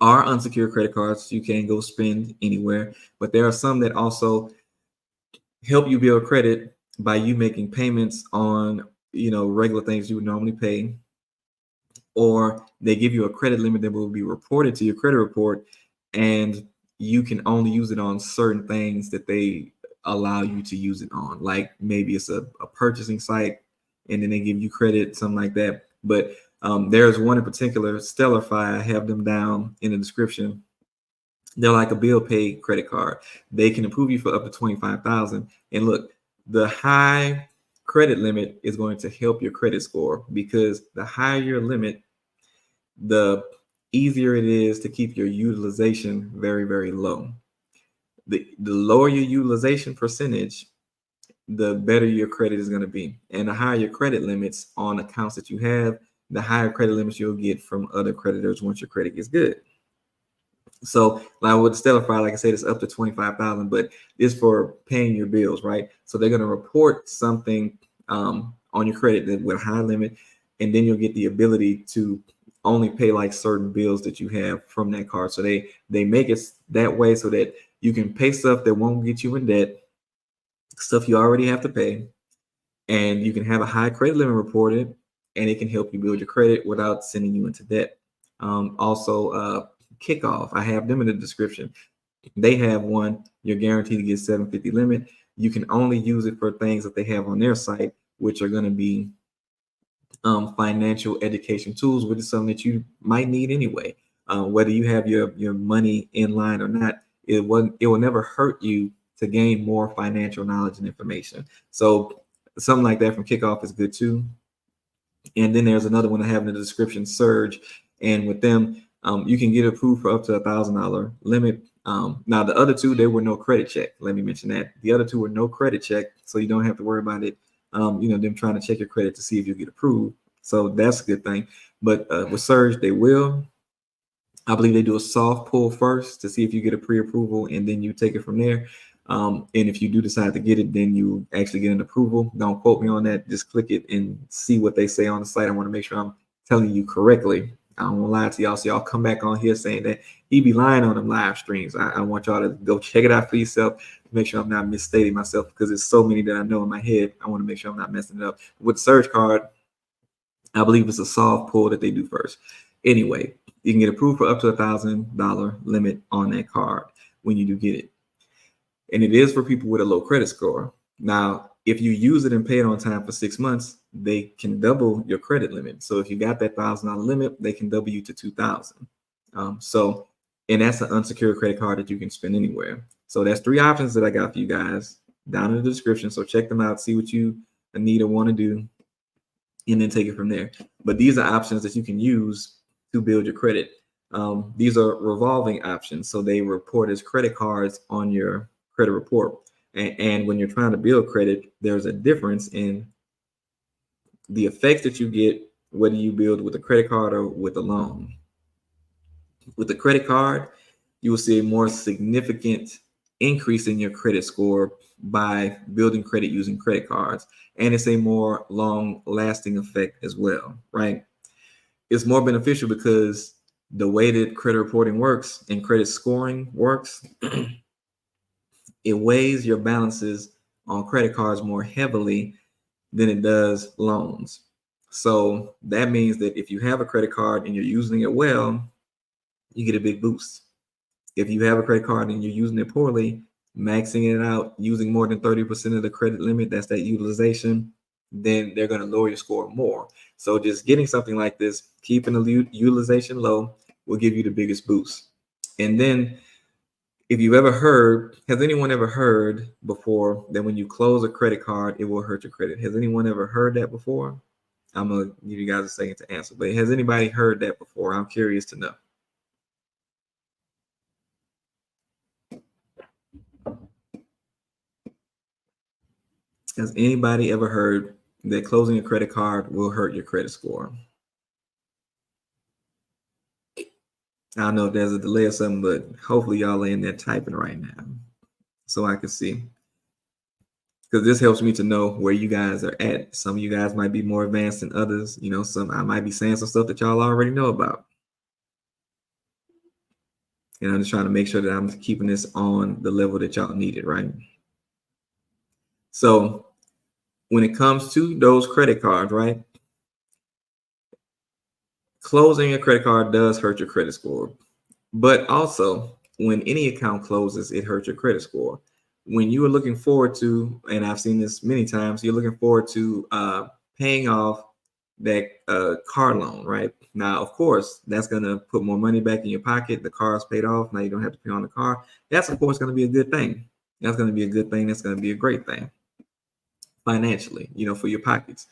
are unsecured credit cards. You can go spend anywhere, but there are some that also help you build credit by you making payments on regular things you would normally pay, or they give you a credit limit that will be reported to your credit report, and you can only use it on certain things that they allow you to use it on. Like maybe it's a purchasing site and then they give you credit, something like that. But there's one in particular, Stellarfi. I have them down in the description. They're like a bill pay credit card. They can approve you for up to $25,000. And look, the high credit limit is going to help your credit score because the higher your limit, the easier it is to keep your utilization very, very low. The lower your utilization percentage, the better your credit is going to be. And the higher your credit limits on accounts that you have, the higher credit limits you'll get from other creditors once your credit gets good. So like with Stellarfi, like I said, it's up to $25,000, but it's for paying your bills, right? So they're going to report something on your credit that with a high limit, and then you'll get the ability to only pay like certain bills that you have from that card. So they make it that way so that you can pay stuff that won't get you in debt, stuff you already have to pay, and you can have a high credit limit reported, and it can help you build your credit without sending you into debt. Also, Kickoff, I have them in the description. They have one, you're guaranteed to get $750 limit. You can only use it for things that they have on their site, which are going to be financial education tools, which is something that you might need anyway. whether you have your money in line or not, it will never hurt you to gain more financial knowledge and information. So something like that from Kickoff is good too. And then there's another one I have in the description, Surge, and with them, you can get approved for up to $1,000 limit. Now the other two, there were no credit check. Let me mention that the other two were no credit check, so you don't have to worry about it. Them trying to check your credit to see if you get approved. So that's a good thing. But with Surge, they will. I believe they do a soft pull first to see if you get a pre-approval, and then you take it from there. And if you do decide to get it, then you actually get an approval. Don't quote me on that. Just click it and see what they say on the site. I want to make sure I'm telling you correctly. I don't want to lie to y'all. So y'all come back on here saying that he be lying on them live streams. I want y'all to go check it out for yourself. Make sure I'm not misstating myself, because there's so many that I know in my head. I want to make sure I'm not messing it up. With the Surge card, I believe it's a soft pull that they do first. Anyway, you can get approved for up to $1,000 limit on that card when you do get it. And it is for people with a low credit score. Now, if you use it and pay it on time for 6 months, they can double your credit limit. So if you got that $1,000 limit, they can double you to $2,000. And that's an unsecured credit card that you can spend anywhere. So that's 3 options that I got for you guys down in the description. So check them out, see what you need or want to do, and then take it from there. But these are options that you can use to build your credit. These are revolving options. So they report as credit cards on your credit report. And when you're trying to build credit, there's a difference in the effects that you get, whether you build with a credit card or with a loan. With the credit card, you will see a more significant increase in your credit score by building credit using credit cards. And it's a more long-lasting effect as well, right? It's more beneficial because the way that credit reporting works and credit scoring works, it weighs your balances on credit cards more heavily than it does loans. So that means that if you have a credit card and you're using it well, you get a big boost. If you have a credit card and you're using it poorly, maxing it out, using more than 30% of the credit limit, that's that utilization, then they're going to lower your score more. So just getting something like this, keeping the utilization low, will give you the biggest boost. And then if you've ever heard, has anyone ever heard before that when you close a credit card, it will hurt your credit? Has anyone ever heard that before? I'm going to give you guys a second to answer, but has anybody heard that before? I'm curious to know. Has anybody ever heard that closing a credit card will hurt your credit score? I don't know if there's a delay or something, but hopefully y'all are in there typing right now so I can see. Because this helps me to know where you guys are at. Some of you guys might be more advanced than others. Some I might be saying some stuff that y'all already know about. And I'm just trying to make sure that I'm keeping this on the level that y'all need it, right? So when it comes to those credit cards, right? Closing a credit card does hurt your credit score. But also, when any account closes, it hurts your credit score. When you are looking forward to, and I've seen this many times, you're looking forward to paying off that car loan, right? Now, of course, that's going to put more money back in your pocket. The car is paid off. Now you don't have to pay on the car. That's, of course, going to be a good thing. That's going to be a good thing. That's going to be a great thing financially, for your pockets.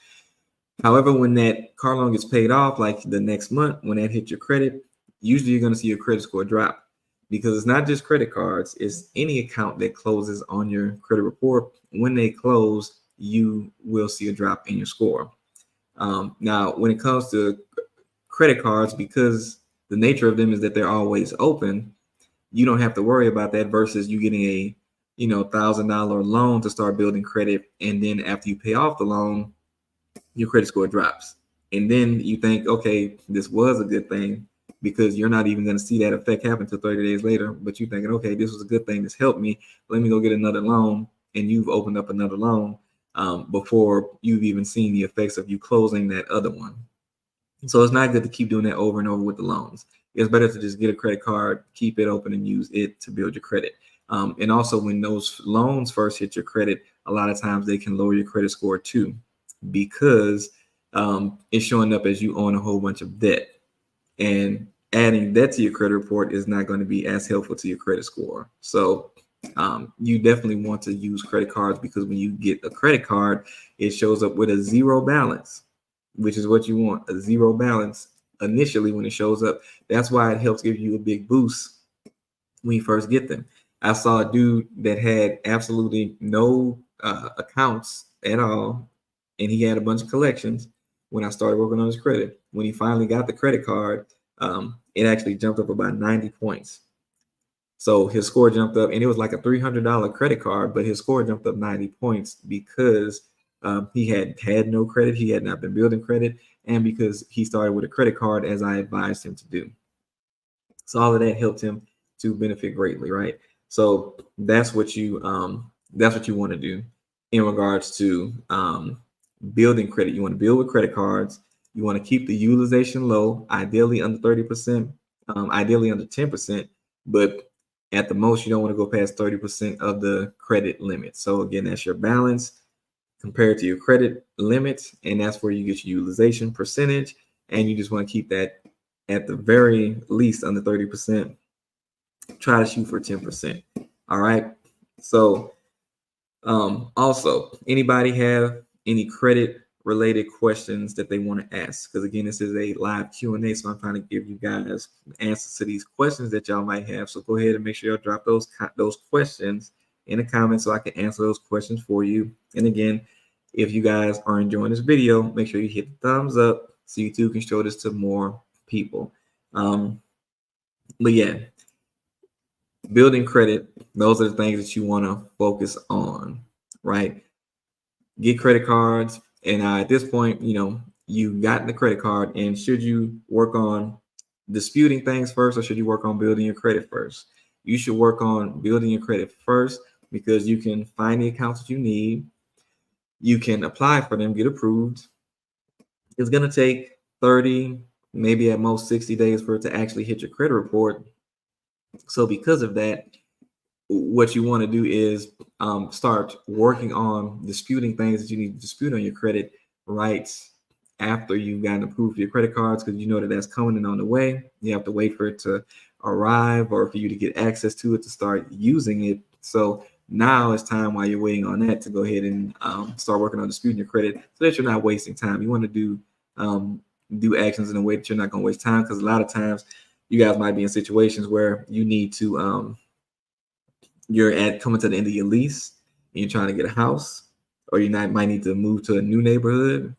However, when that car loan gets paid off, like the next month, when that hits your credit, usually you're going to see your credit score drop, because it's not just credit cards. It's any account that closes on your credit report. When they close, you will see a drop in your score. Now, when it comes to credit cards, because the nature of them is that they're always open, you don't have to worry about that versus you getting a $1,000 loan to start building credit. And then after you pay off the loan, your credit score drops. And then you think, okay, this was a good thing, because you're not even going to see that effect happen until 30 days later. But you're thinking, okay, this was a good thing. This helped me. Let me go get another loan. And you've opened up another loan before you've even seen the effects of you closing that other one. So it's not good to keep doing that over and over with the loans. It's better to just get a credit card, keep it open, and use it to build your credit. And also, when those loans first hit your credit, a lot of times they can lower your credit score too, because it's showing up as you own a whole bunch of debt. And adding that to your credit report is not going to be as helpful to your credit score. So you definitely want to use credit cards, because when you get a credit card, it shows up with a zero balance, which is what you want, a zero balance initially when it shows up. That's why it helps give you a big boost when you first get them. I saw a dude that had absolutely no accounts at all, and he had a bunch of collections. When I started working on his credit, when he finally got the credit card, it actually jumped up about 90 points. So his score jumped up, and it was like a $300 credit card, but his score jumped up 90 points because he had no credit. He had not been building credit, and because he started with a credit card as I advised him to do. So all of that helped him to benefit greatly, right? So that's what you want to do in regards to building credit. You want to build with credit cards. You want to keep the utilization low, ideally under 30%, ideally under 10%, but at the most, you don't want to go past 30% of the credit limit. So again, that's your balance compared to your credit limit, and that's where you get your utilization percentage, and you just want to keep that at the very least under 30%. Try to shoot for 10%. All right. So also, anybody have any credit related questions that they want to ask? Because again, this is a live Q&A, so I'm trying to give you guys answers to these questions that y'all might have. So go ahead and make sure y'all drop those questions in the comments so I can answer those questions for you. And again, if you guys are enjoying this video, make sure you hit the thumbs up so you too can show this to more people. But yeah, building credit, those are the things that you want to focus on, right? Get credit cards. And at this point, you've gotten the credit card, and should you work on disputing things first, or should you work on building your credit first? You should work on building your credit first, because you can find the accounts that you need. You can apply for them, get approved. It's going to take 30, maybe at most 60 days for it to actually hit your credit report. So because of that, what you want to do is start working on disputing things that you need to dispute on your credit right after you've gotten approved for your credit cards, because you know that that's coming and on the way. You have to wait for it to arrive, or for you to get access to it to start using it. So now it's time, while you're waiting on that, to go ahead and start working on disputing your credit, so that you're not wasting time. You want to do actions in a way that you're not going to waste time, because a lot of times you guys might be in situations where you need to you're coming to the end of your lease, and you're trying to get a house, or you might need to move to a new neighborhood.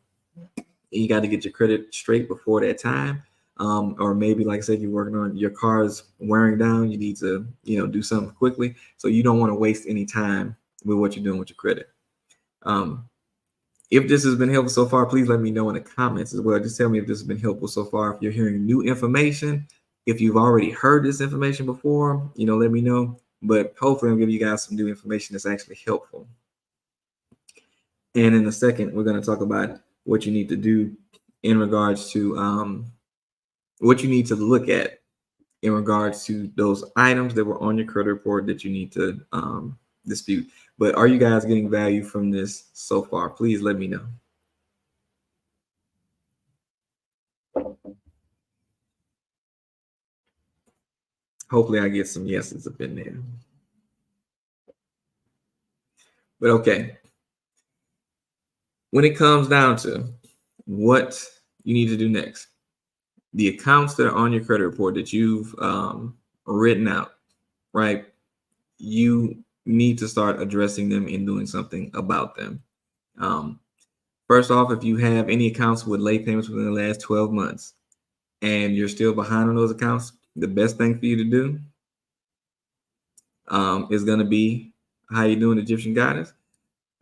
You got to get your credit straight before that time. Or maybe, like I said, you're working on your car's wearing down. You need to, do something quickly. So you don't want to waste any time with what you're doing with your credit. If this has been helpful so far, please let me know in the comments as well. Just tell me if this has been helpful so far. If you're hearing new information, if you've already heard this information before, let me know. But hopefully I'll give you guys some new information that's actually helpful. And in a second, we're going to talk about what you need to do in regards to what you need to look at in regards to those items that were on your credit report that you need to dispute. But are you guys getting value from this so far? Please let me know. Hopefully I get some yeses up in there. But okay. When it comes down to what you need to do next, the accounts that are on your credit report that you've written out, right? You need to start addressing them and doing something about them. First off, if you have any accounts with late payments within the last 12 months and you're still behind on those accounts, the best thing for you to do is going to be, how you doing, Egyptian Goddess?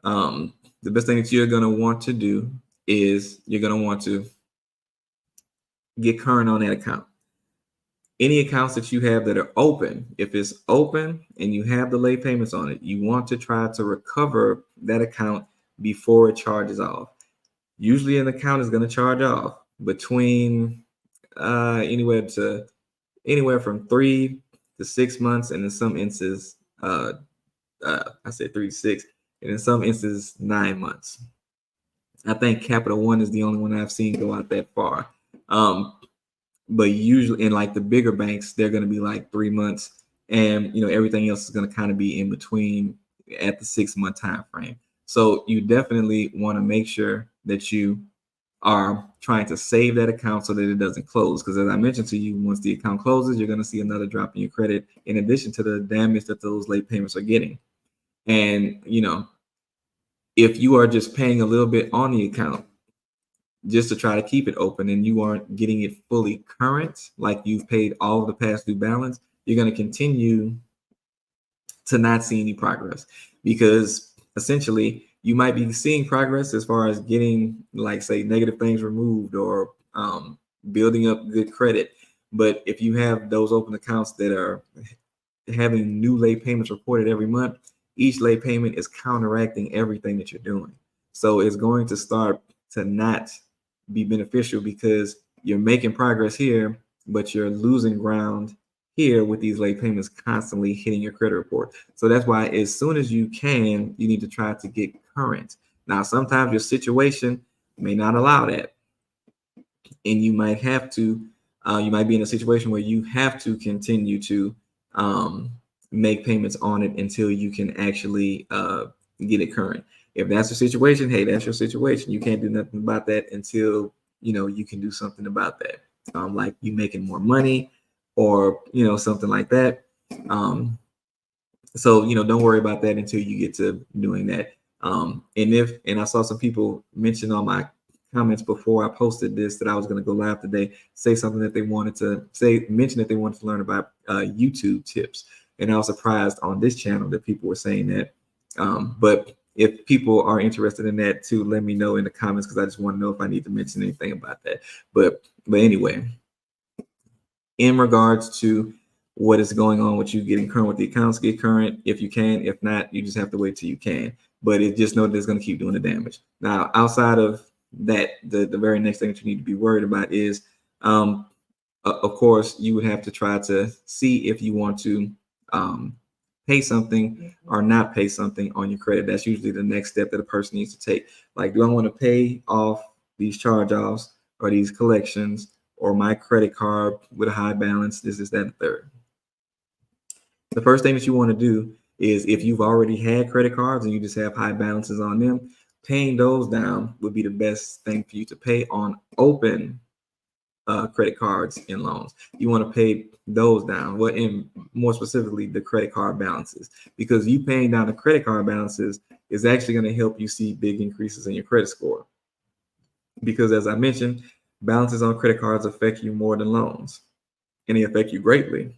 The best thing that you're going to want to do is you're going to want to get current on that account. Any accounts that you have that are open, if it's open and you have the late payments on it, you want to try to recover that account before it charges off. Usually an account is going to charge off between anywhere from 3 to 6 months, and in some instances, I said 3 to 6, and in some instances 9 months. I think Capital One is the only one I've seen go out that far. but usually in like the bigger banks, they're going to be like 3 months, and everything else is going to kind of be in between at the 6 month time frame. So you definitely want to make sure that you are trying to save that account so that it doesn't close. Because as I mentioned to you, once the account closes, you're going to see another drop in your credit, in addition to the damage that those late payments are getting. And if you are just paying a little bit on the account just to try to keep it open, and you aren't getting it fully current, like you've paid all of the past due balance, you're going to continue to not see any progress, because essentially you might be seeing progress as far as getting, like, say, negative things removed, or building up good credit. But if you have those open accounts that are having new late payments reported every month, each late payment is counteracting everything that you're doing. So it's going to start to not be beneficial, because you're making progress here, but you're losing ground here with these late payments constantly hitting your credit report. So that's why, as soon as you can, you need to try to get current. Now, sometimes your situation may not allow that, and you might have to, you might be in a situation where you have to continue to make payments on it until you can actually get it current. If that's the situation, hey, that's your situation. You can't do nothing about that until you can do something about that, like you making more money, or something like that. So don't worry about that until you get to doing that. And I saw some people mention on my comments before I posted this that I was going to go live today, say something that they wanted to mention that they wanted to learn about YouTube tips. And I was surprised on this channel that people were saying that. But if people are interested in that too, let me know in the comments, because I just want to know if I need to mention anything about that. But anyway, in regards to what is going on with you getting current with the accounts, get current if you can. If not, you just have to wait till you can. But just know that it's going to keep doing the damage. Now, outside of that, the very next thing that you need to be worried about is, of course, you would have to try to see if you want to pay something or not pay something on your credit. That's usually the next step that a person needs to take. Like, do I want to pay off these charge-offs or these collections, or my credit card with a high balance? This is that, and third. The first thing that you want to do is, if you've already had credit cards and you just have high balances on them, paying those down would be the best thing for you to pay on open credit cards and loans. You want to pay those down. Well, and more specifically, the credit card balances, because you paying down the credit card balances is actually going to help you see big increases in your credit score. Because as I mentioned, balances on credit cards affect you more than loans, and they affect you greatly.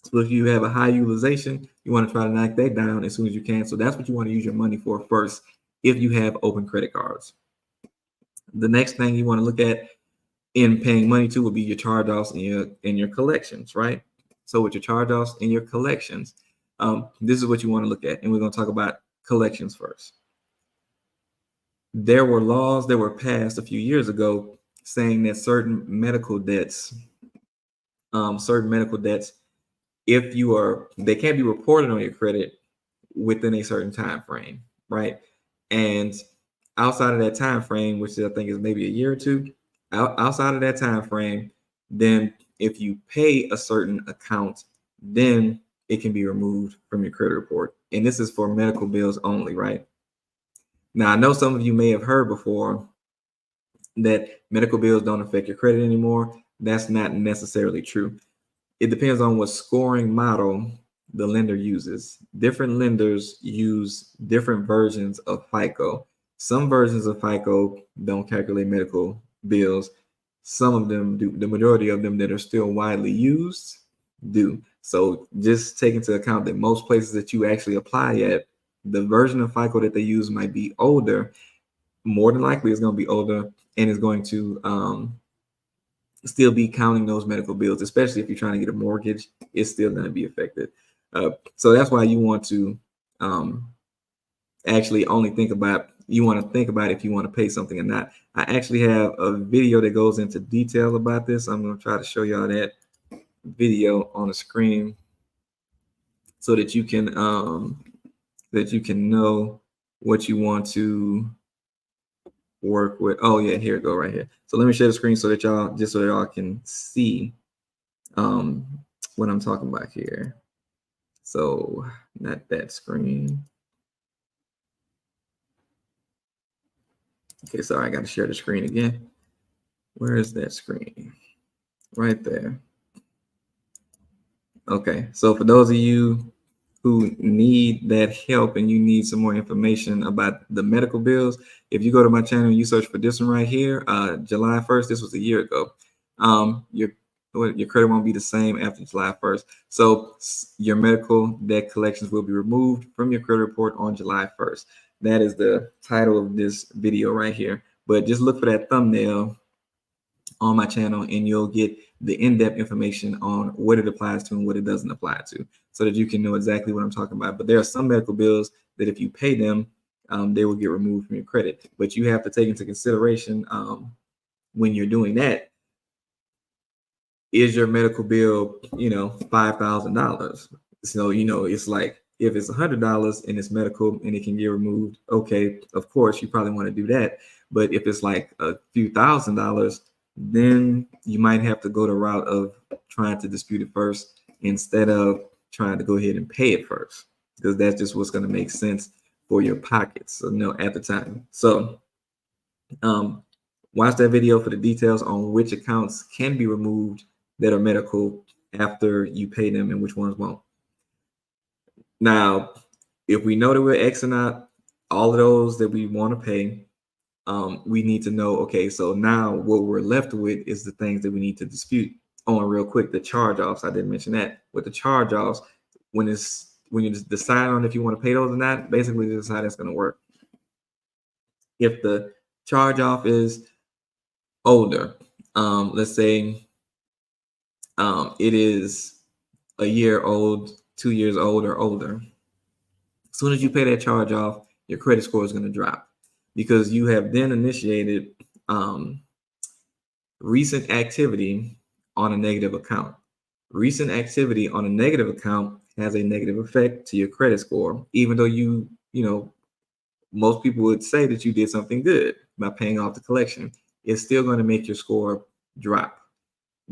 So if you have a high utilization, you want to try to knock that down as soon as you can. So that's what you want to use your money for first, if you have open credit cards. The next thing you want to look at in paying money to would be your charge-offs and your collections, right? So with your charge-offs and your collections, this is what you want to look at. And we're going to talk about collections first. There were laws that were passed a few years ago saying that certain medical debts, they can't be reported on your credit within a certain time frame, right? And outside of that time frame, which I think is maybe a year or two, outside of that time frame, then if you pay a certain account, then it can be removed from your credit report. And this is for medical bills only, right? Now, I know some of you may have heard before that medical bills don't affect your credit anymore. That's not necessarily true. It depends on what scoring model the lender uses. Different lenders use different versions of FICO. Some versions of FICO don't calculate medical bills. Some of them do. The majority of them that are still widely used do. So just take into account that most places that you actually apply at, the version of FICO that they use might be older. More than likely, it's going to be older, and it's going to still be counting those medical bills, especially if you're trying to get a mortgage. It's still going to be affected. So that's why you want to actually only think about if you want to pay something or not. I actually have a video that goes into detail about this. I'm going to try to show y'all that video on the screen so that you can know what you want to work with. Oh yeah, here we go right here. So let me share the screen so that y'all can see what I'm talking about here. So not that screen. Okay, sorry, I got to share the screen again. Where is that screen? Right there. Okay, so for those of you who need that help and you need some more information about the medical bills, if you go to my channel and you search for this one right here, July 1st, this was a year ago, your credit won't be the same after July 1st. So your medical debt collections will be removed from your credit report on July 1st. That is the title of this video right here. But just look for that thumbnail on my channel and you'll get the in-depth information on what it applies to and what it doesn't apply to, so that you can know exactly what I'm talking about. But there are some medical bills that if you pay them, they will get removed from your credit. But you have to take into consideration when you're doing that, is your medical bill, $5,000? So, it's like, if it's $100 and it's medical and it can get removed, okay, of course, you probably want to do that. But if it's like a few $1,000s, then you might have to go the route of trying to dispute it first instead of trying to go ahead and pay it first, because that's just what's going to make sense for your pockets, so, at the time. So watch that video for the details on which accounts can be removed that are medical after you pay them and which ones won't. Now, if we know that we're Xing out all of those that we want to pay, we need to know, okay, so now what we're left with is the things that we need to dispute. On real quick, the charge-offs, I didn't mention that. With the charge-offs, when you just decide on if you want to pay those or not, basically this is how that's going to work. If the charge-off is older, let's say it is a year old, 2 years old or older, as soon as you pay that charge off, your credit score is going to drop, because you have then initiated recent activity on a negative account. Recent activity on a negative account has a negative effect to your credit score, even though most people would say that you did something good by paying off the collection. It's still going to make your score drop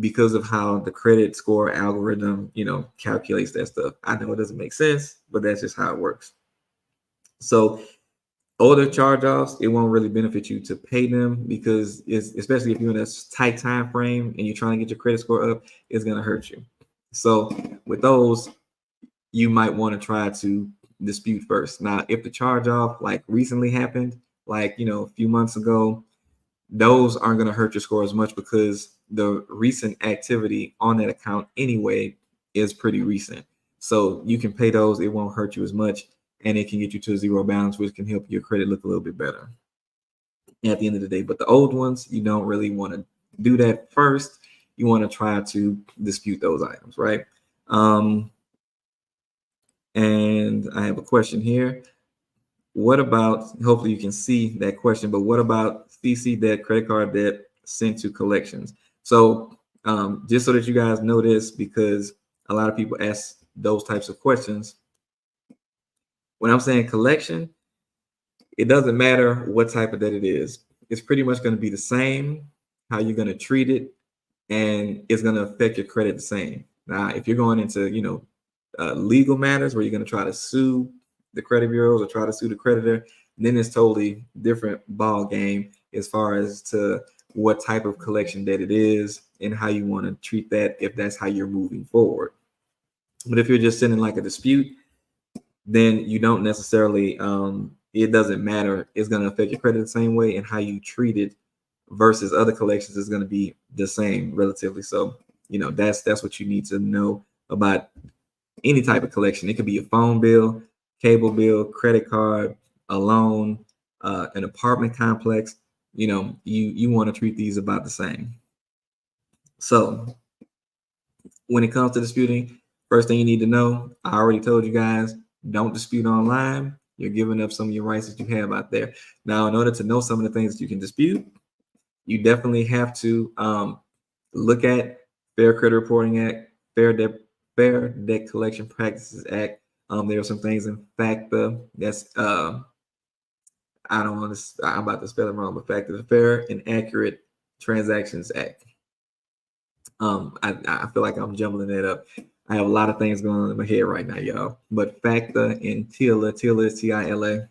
because of how the credit score algorithm, calculates that stuff. I know it doesn't make sense, but that's just how it works. So older charge-offs, it won't really benefit you to pay them, because especially if you're in a tight time frame and you're trying to get your credit score up, it's going to hurt you. So with those, you might want to try to dispute first. Now, if the charge-off like recently happened, like a few months ago, those aren't going to hurt your score as much, because the recent activity on that account anyway is pretty recent. So you can pay those, it won't hurt you as much, and it can get you to a zero balance, which can help your credit look a little bit better at the end of the day. But the old ones, you don't really want to do that first. You want to try to dispute those items, right? And I have a question here. What about, hopefully you can see that question, but what about CC debt, credit card debt sent to collections? So just so that you guys know this, because a lot of people ask those types of questions. When I'm saying collection, it doesn't matter what type of debt it is. It's pretty much going to be the same, how you're going to treat it, and it's going to affect your credit the same. Now, if you're going into, legal matters where you're going to try to sue the credit bureaus or try to sue the creditor, then it's totally different ball game as far as to what type of collection debt it is and how you want to treat that, if that's how you're moving forward. But if you're just sending like a dispute, then you don't necessarily, it doesn't matter. It's going to affect your credit the same way, and how you treat it versus other collections is going to be the same relatively. So, that's what you need to know about any type of collection. It could be a phone bill, cable bill, credit card, a loan, an apartment complex. You want to treat these about the same. So when it comes to disputing, first thing you need to know, I already told you guys, don't dispute online. You're giving up some of your rights that you have out there. Now, in order to know some of the things that you can dispute, you definitely have to look at Fair Credit Reporting Act, Fair Debt Collection Practices Act. There are some things in FACTA, that's I don't want to. I'm about to spell it wrong, but Fact of the Fair and Accurate Transactions Act. I feel like I'm jumbling it up. I have a lot of things going on in my head right now, y'all. But FACTA and TILA is TILA,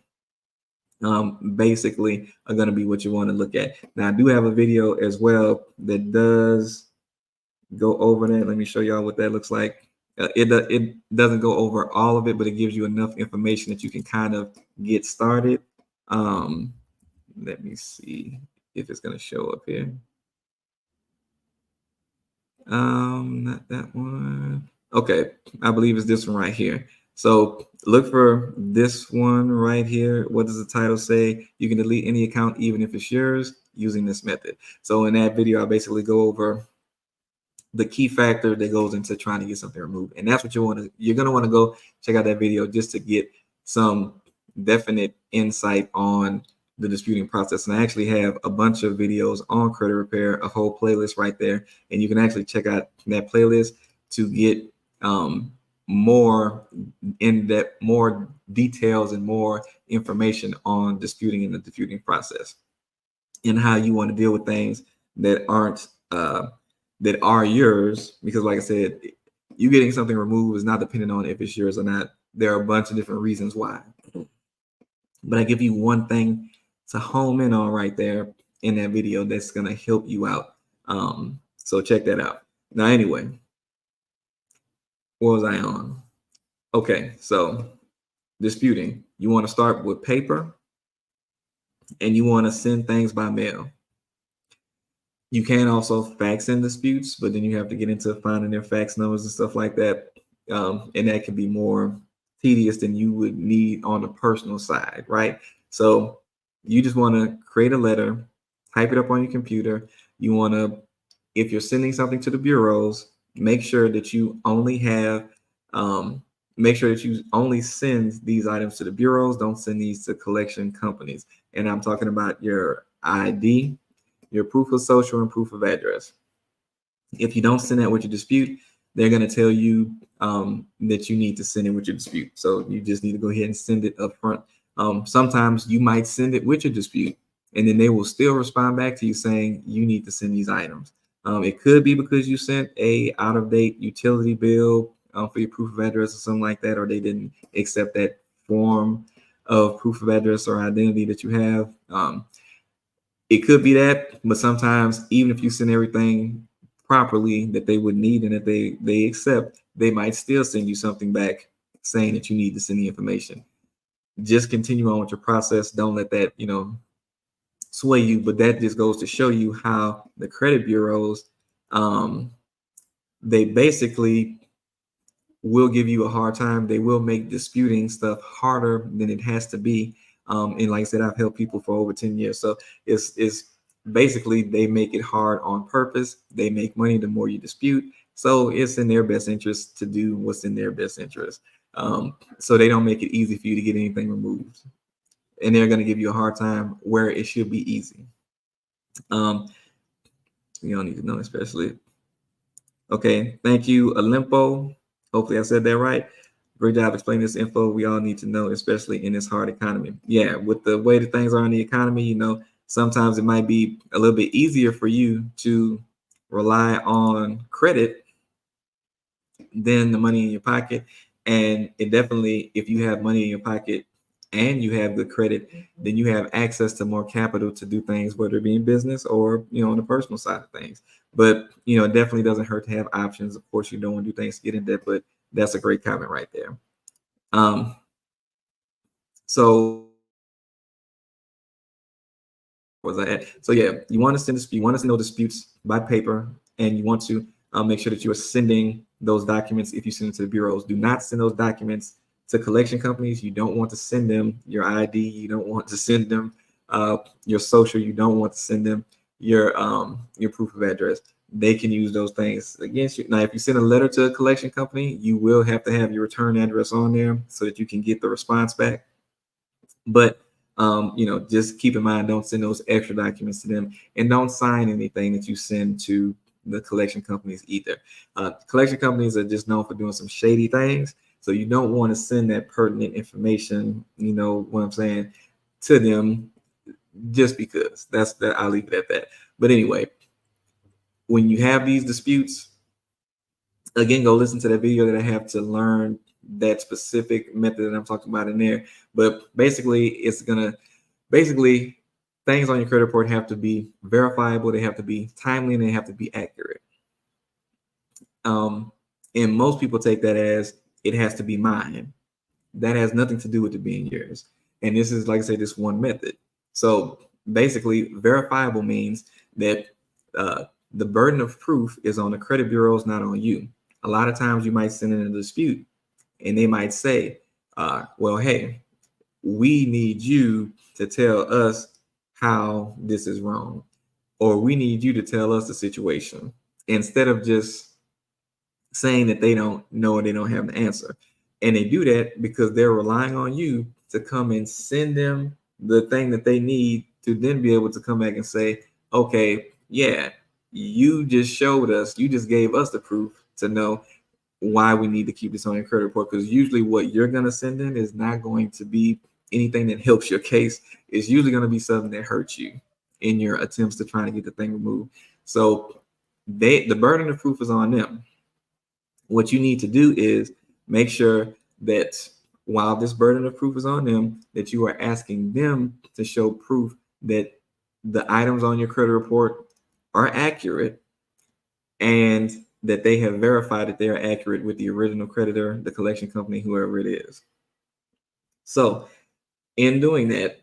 basically are going to be what you want to look at. Now, I do have a video as well that does go over that. Let me show y'all what that looks like. It doesn't go over all of it, but it gives you enough information that you can kind of get started. Let me see if it's going to show up here. Not that one. Okay, I believe it's this one right here. So look for this one right here. What does the title say? You can delete any account, even if it's yours, using this method. So in that video, I basically go over the key factor that goes into trying to get something removed. And that's what you're going to want to go check out that video just to get some definite insight on the disputing process. And I actually have a bunch of videos on credit repair, a whole playlist right there. And you can actually check out that playlist to get more in-depth, more details and more information on disputing in the disputing process and how you want to deal with things that aren't that are yours. Because like I said, you getting something removed is not dependent on if it's yours or not. There are a bunch of different reasons why. But I give you one thing to home in on right there in that video that's going to help you out. So check that out. Now, anyway, what was I on? Okay, so disputing. You want to start with paper and you want to send things by mail. You can also fax in disputes, but then you have to get into finding their fax numbers and stuff like that. And that can be more tedious than you would need on the personal side, right? So you just want to create a letter, type it up on your computer. You want to, if you're sending something to the bureaus, make sure that you only have, make sure that you only send these items to the bureaus. Don't send these to collection companies. And I'm talking about your ID, your proof of social, and proof of address. If you don't send that with your dispute, they're going to tell you that you need to send it with your dispute. So you just need to go ahead and send it up front. Sometimes you might send it with your dispute, and then they will still respond back to you saying you need to send these items. It could be because you sent a out-of-date utility bill for your proof of address or something like that, or they didn't accept that form of proof of address or identity that you have. It could be that, but sometimes even if you send everything properly that they would need and that they accept, they might still send you something back saying that you need to send the information. Just continue on with your process. Don't let that, sway you. But that just goes to show you how the credit bureaus, they basically will give you a hard time. They will make disputing stuff harder than it has to be. And like I said, I've helped people for over 10 years. So it's basically they make it hard on purpose. They make money the more you dispute. So it's in their best interest to do what's in their best interest. So they don't make it easy for you to get anything removed. And they're going to give you a hard time where it should be easy. You don't need to know, especially. Okay, thank you, Olimpo. Hopefully I said that right. Great job explaining this info we all need to know, especially in this hard economy. Yeah, with the way that things are in the economy, sometimes it might be a little bit easier for you to rely on credit than the money in your pocket. And it definitely, if you have money in your pocket and you have good credit, then you have access to more capital to do things, whether it be in business or, on the personal side of things. But, it definitely doesn't hurt to have options. Of course, you don't want to do things to get in debt, but that's a great comment right there. So was I at? So yeah, you want to send no disputes by paper, and you want to make sure that you are sending those documents. If you send it to the bureaus, do not send those documents to collection companies. You don't want to send them your ID. You don't want to send them your social. You don't want to send them your proof of address. They can use those things against you. Now, if you send a letter to a collection company, you will have to have your return address on there so that you can get the response back. But just keep in mind, don't send those extra documents to them, and don't sign anything that you send to the collection companies either. Collection companies are just known for doing some shady things, so you don't want to send that pertinent information, what I'm saying, to them just because. That's that. I'll leave it at that. But anyway, when you have these disputes, again, go listen to that video that I have to learn that specific method that I'm talking about in there. But basically, it's gonna basically things on your credit report have to be verifiable, they have to be timely, and they have to be accurate. And most people take that as it has to be mine. That has nothing to do with it being yours. And this is, like I say, this one method. So basically, verifiable means that the burden of proof is on the credit bureaus, not on you. A lot of times you might send in a dispute and they might say, well, hey, we need you to tell us how this is wrong, or we need you to tell us the situation, instead of just saying that they don't know and they don't have the answer. And they do that because they're relying on you to come and send them the thing that they need to then be able to come back and say, okay, yeah, you just showed us, you just gave us the proof to know why we need to keep this on your credit report. Because usually what you're going to send in is not going to be anything that helps your case. It's usually going to be something that hurts you in your attempts to try to get the thing removed. So the burden of proof is on them. What you need to do is make sure that while this burden of proof is on them, that you are asking them to show proof that the items on your credit report are accurate and that they have verified that they are accurate with the original creditor, the collection company, whoever it is. So in doing that,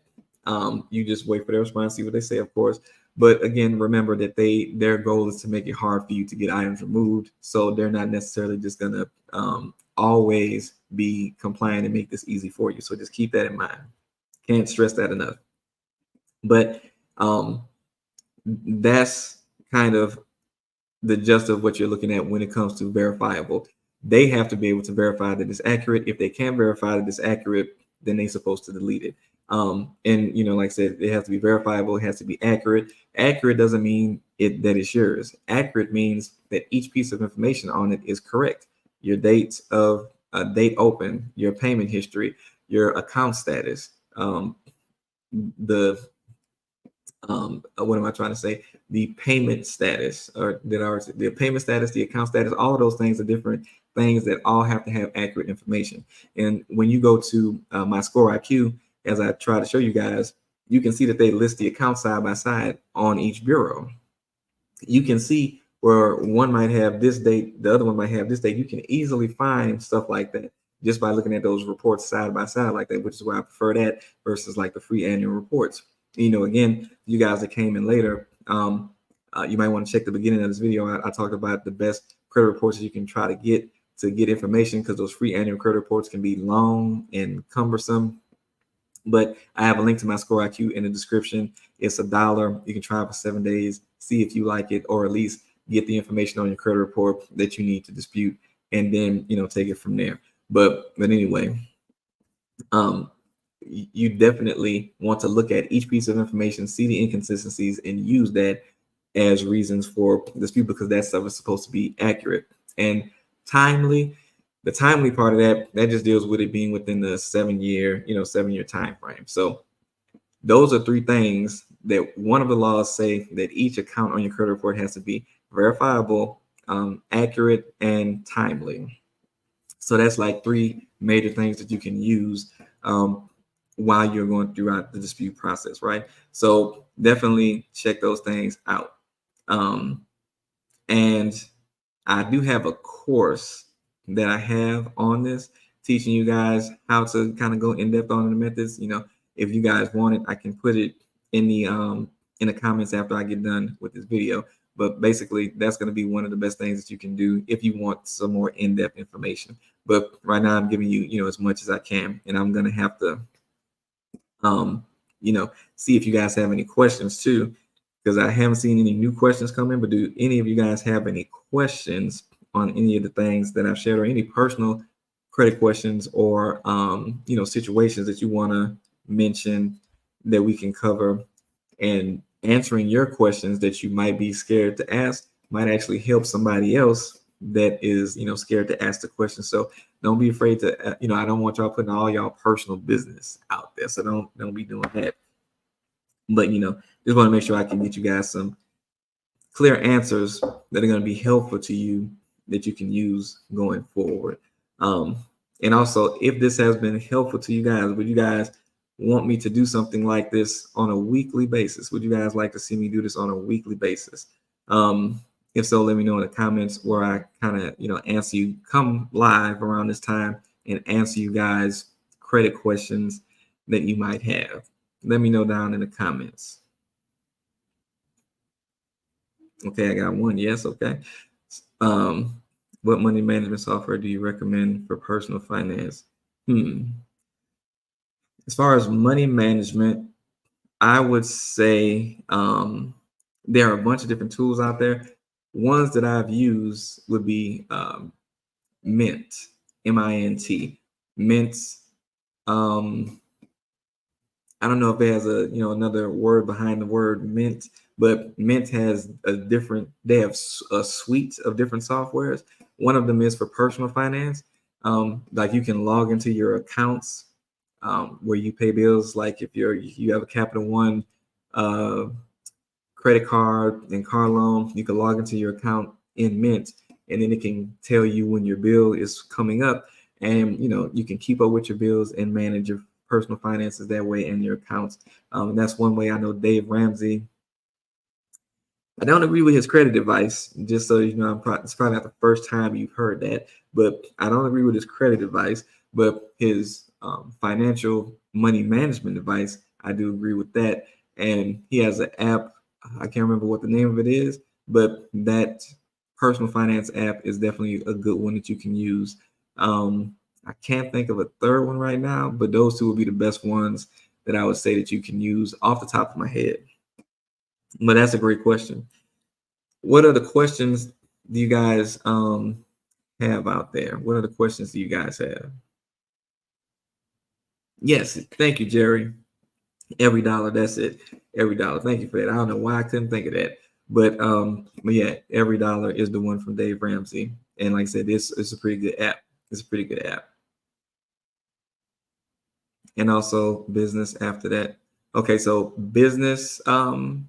you just wait for their response, see what they say, of course. But again, remember that their goal is to make it hard for you to get items removed. So they're not necessarily just going to always be compliant and make this easy for you. So just keep that in mind. Can't stress that enough. But that's kind of the gist of what you're looking at when it comes to verifiable. They have to be able to verify that it's accurate. If they can't verify that it's accurate, then they're supposed to delete it. And like I said, it has to be verifiable. It has to be accurate. Accurate doesn't mean that it's yours. Accurate means that each piece of information on it is correct. Your date of date open, your payment history, your account status, what am I trying to say? The payment status, or the payment status, the account status, all of those things are different things that all have to have accurate information. And when you go to my Score IQ, as I try to show you guys, you can see that they list the accounts side by side on each bureau. You can see where one might have this date, the other one might have this date. You can easily find stuff like that just by looking at those reports side by side like that, which is why I prefer that versus like the free annual reports. Again, you guys that came in later, you might want to check the beginning of this video. I talked about the best credit reports that you can try to get information, because those free annual credit reports can be long and cumbersome. But I have a link to my Score IQ in the description. It's $1. You can try it for 7 days, see if you like it, or at least get the information on your credit report that you need to dispute, and then take it from there. But anyway, you definitely want to look at each piece of information, see the inconsistencies, and use that as reasons for dispute, because that stuff is supposed to be accurate and timely. The timely part of that just deals with it being within the 7 year time frame. So those are three things that one of the laws say that each account on your credit report has to be verifiable, accurate, and timely. So that's like three major things that you can use while you're going throughout the dispute process, right? So definitely check those things out. And I do have a course that I have on this, teaching you guys how to kind of go in depth on the methods. If you guys want it, I can put it in the comments after I get done with this video. But basically, that's going to be one of the best things that you can do if you want some more in-depth information. But right now, I'm giving you, as much as I can, and I'm going to have to, see if you guys have any questions too, because I haven't seen any new questions come in. But do any of you guys have any questions on any of the things that I've shared, or any personal credit questions, or situations that you want to mention that we can cover? And answering your questions that you might be scared to ask might actually help somebody else that is, scared to ask the question. So don't be afraid to, I don't want y'all putting all y'all personal business out there. So don't be doing that. But, just want to make sure I can get you guys some clear answers that are going to be helpful to you that you can use going forward. And also, if this has been helpful to you guys, would you guys want me to do something like this on a weekly basis? Would you guys like to see me do this on a weekly basis? If so, let me know in the comments, where I kind of, answer you, come live around this time and answer you guys credit questions that you might have. Let me know down in the comments. Okay, I got one. Yes, okay. What money management software do you recommend for personal finance? As far as money management, I would say there are a bunch of different tools out there. Ones that I've used would be Mint, M-I-N-T. Mint. I don't know if it has another word behind the word Mint, but Mint has they have a suite of different softwares. One of them is for personal finance. Like you can log into your accounts where you pay bills. Like if you have a Capital One credit card and car loan, you can log into your account in Mint, and then it can tell you when your bill is coming up, and you can keep up with your bills and manage your personal finances that way in your accounts. And that's one way. I know Dave Ramsey, I don't agree with his credit advice, just so you know. It's probably not the first time you've heard that, but I don't agree with his credit advice. But his financial money management advice, I do agree with that. And he has an app. I can't remember what the name of it is, but that personal finance app is definitely a good one that you can use. I can't think of a third one right now, but those two would be the best ones that I would say that you can use off the top of my head. But that's a great question. What other questions do you guys have out there? What other questions do you guys have? Yes, thank you, Jerry. Every dollar, that's it. Every dollar. Thank you for that. I don't know why I couldn't think of that. But yeah, Every Dollar is the one from Dave Ramsey. And like I said, it's a pretty good app. It's a pretty good app. And also business after that. Okay, so business finance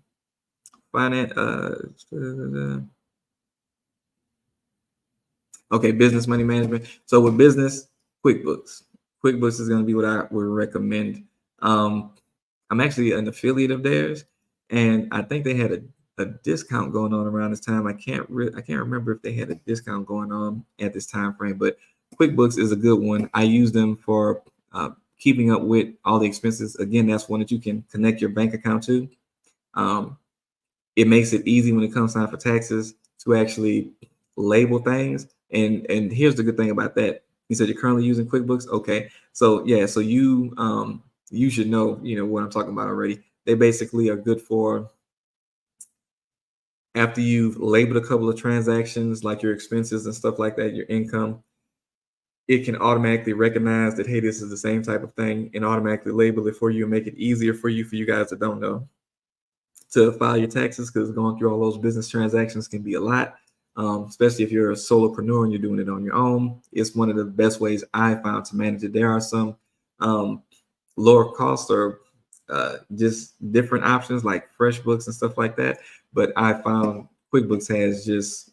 okay, business money management. So with business, QuickBooks. QuickBooks is going to be what I would recommend. I'm actually an affiliate of theirs, and I think they had a discount going on around this time. I can't remember if they had a discount going on at this time frame, but QuickBooks is a good one. I use them for keeping up with all the expenses. Again, that's one that you can connect your bank account to. It makes it easy when it comes time for taxes to actually label things. And here's the good thing about that. You said you're currently using QuickBooks. Okay, so yeah, so you should know what I'm talking about already. They basically are good for after you've labeled a couple of transactions, like your expenses and stuff like that, your income. It can automatically recognize that, hey, this is the same type of thing, and automatically label it for you and make it easier for you guys that don't know to file your taxes, because going through all those business transactions can be a lot, especially if you're a solopreneur and you're doing it on your own. It's one of the best ways I found to manage it. There are some lower cost or just different options like FreshBooks and stuff like that, but I found QuickBooks has just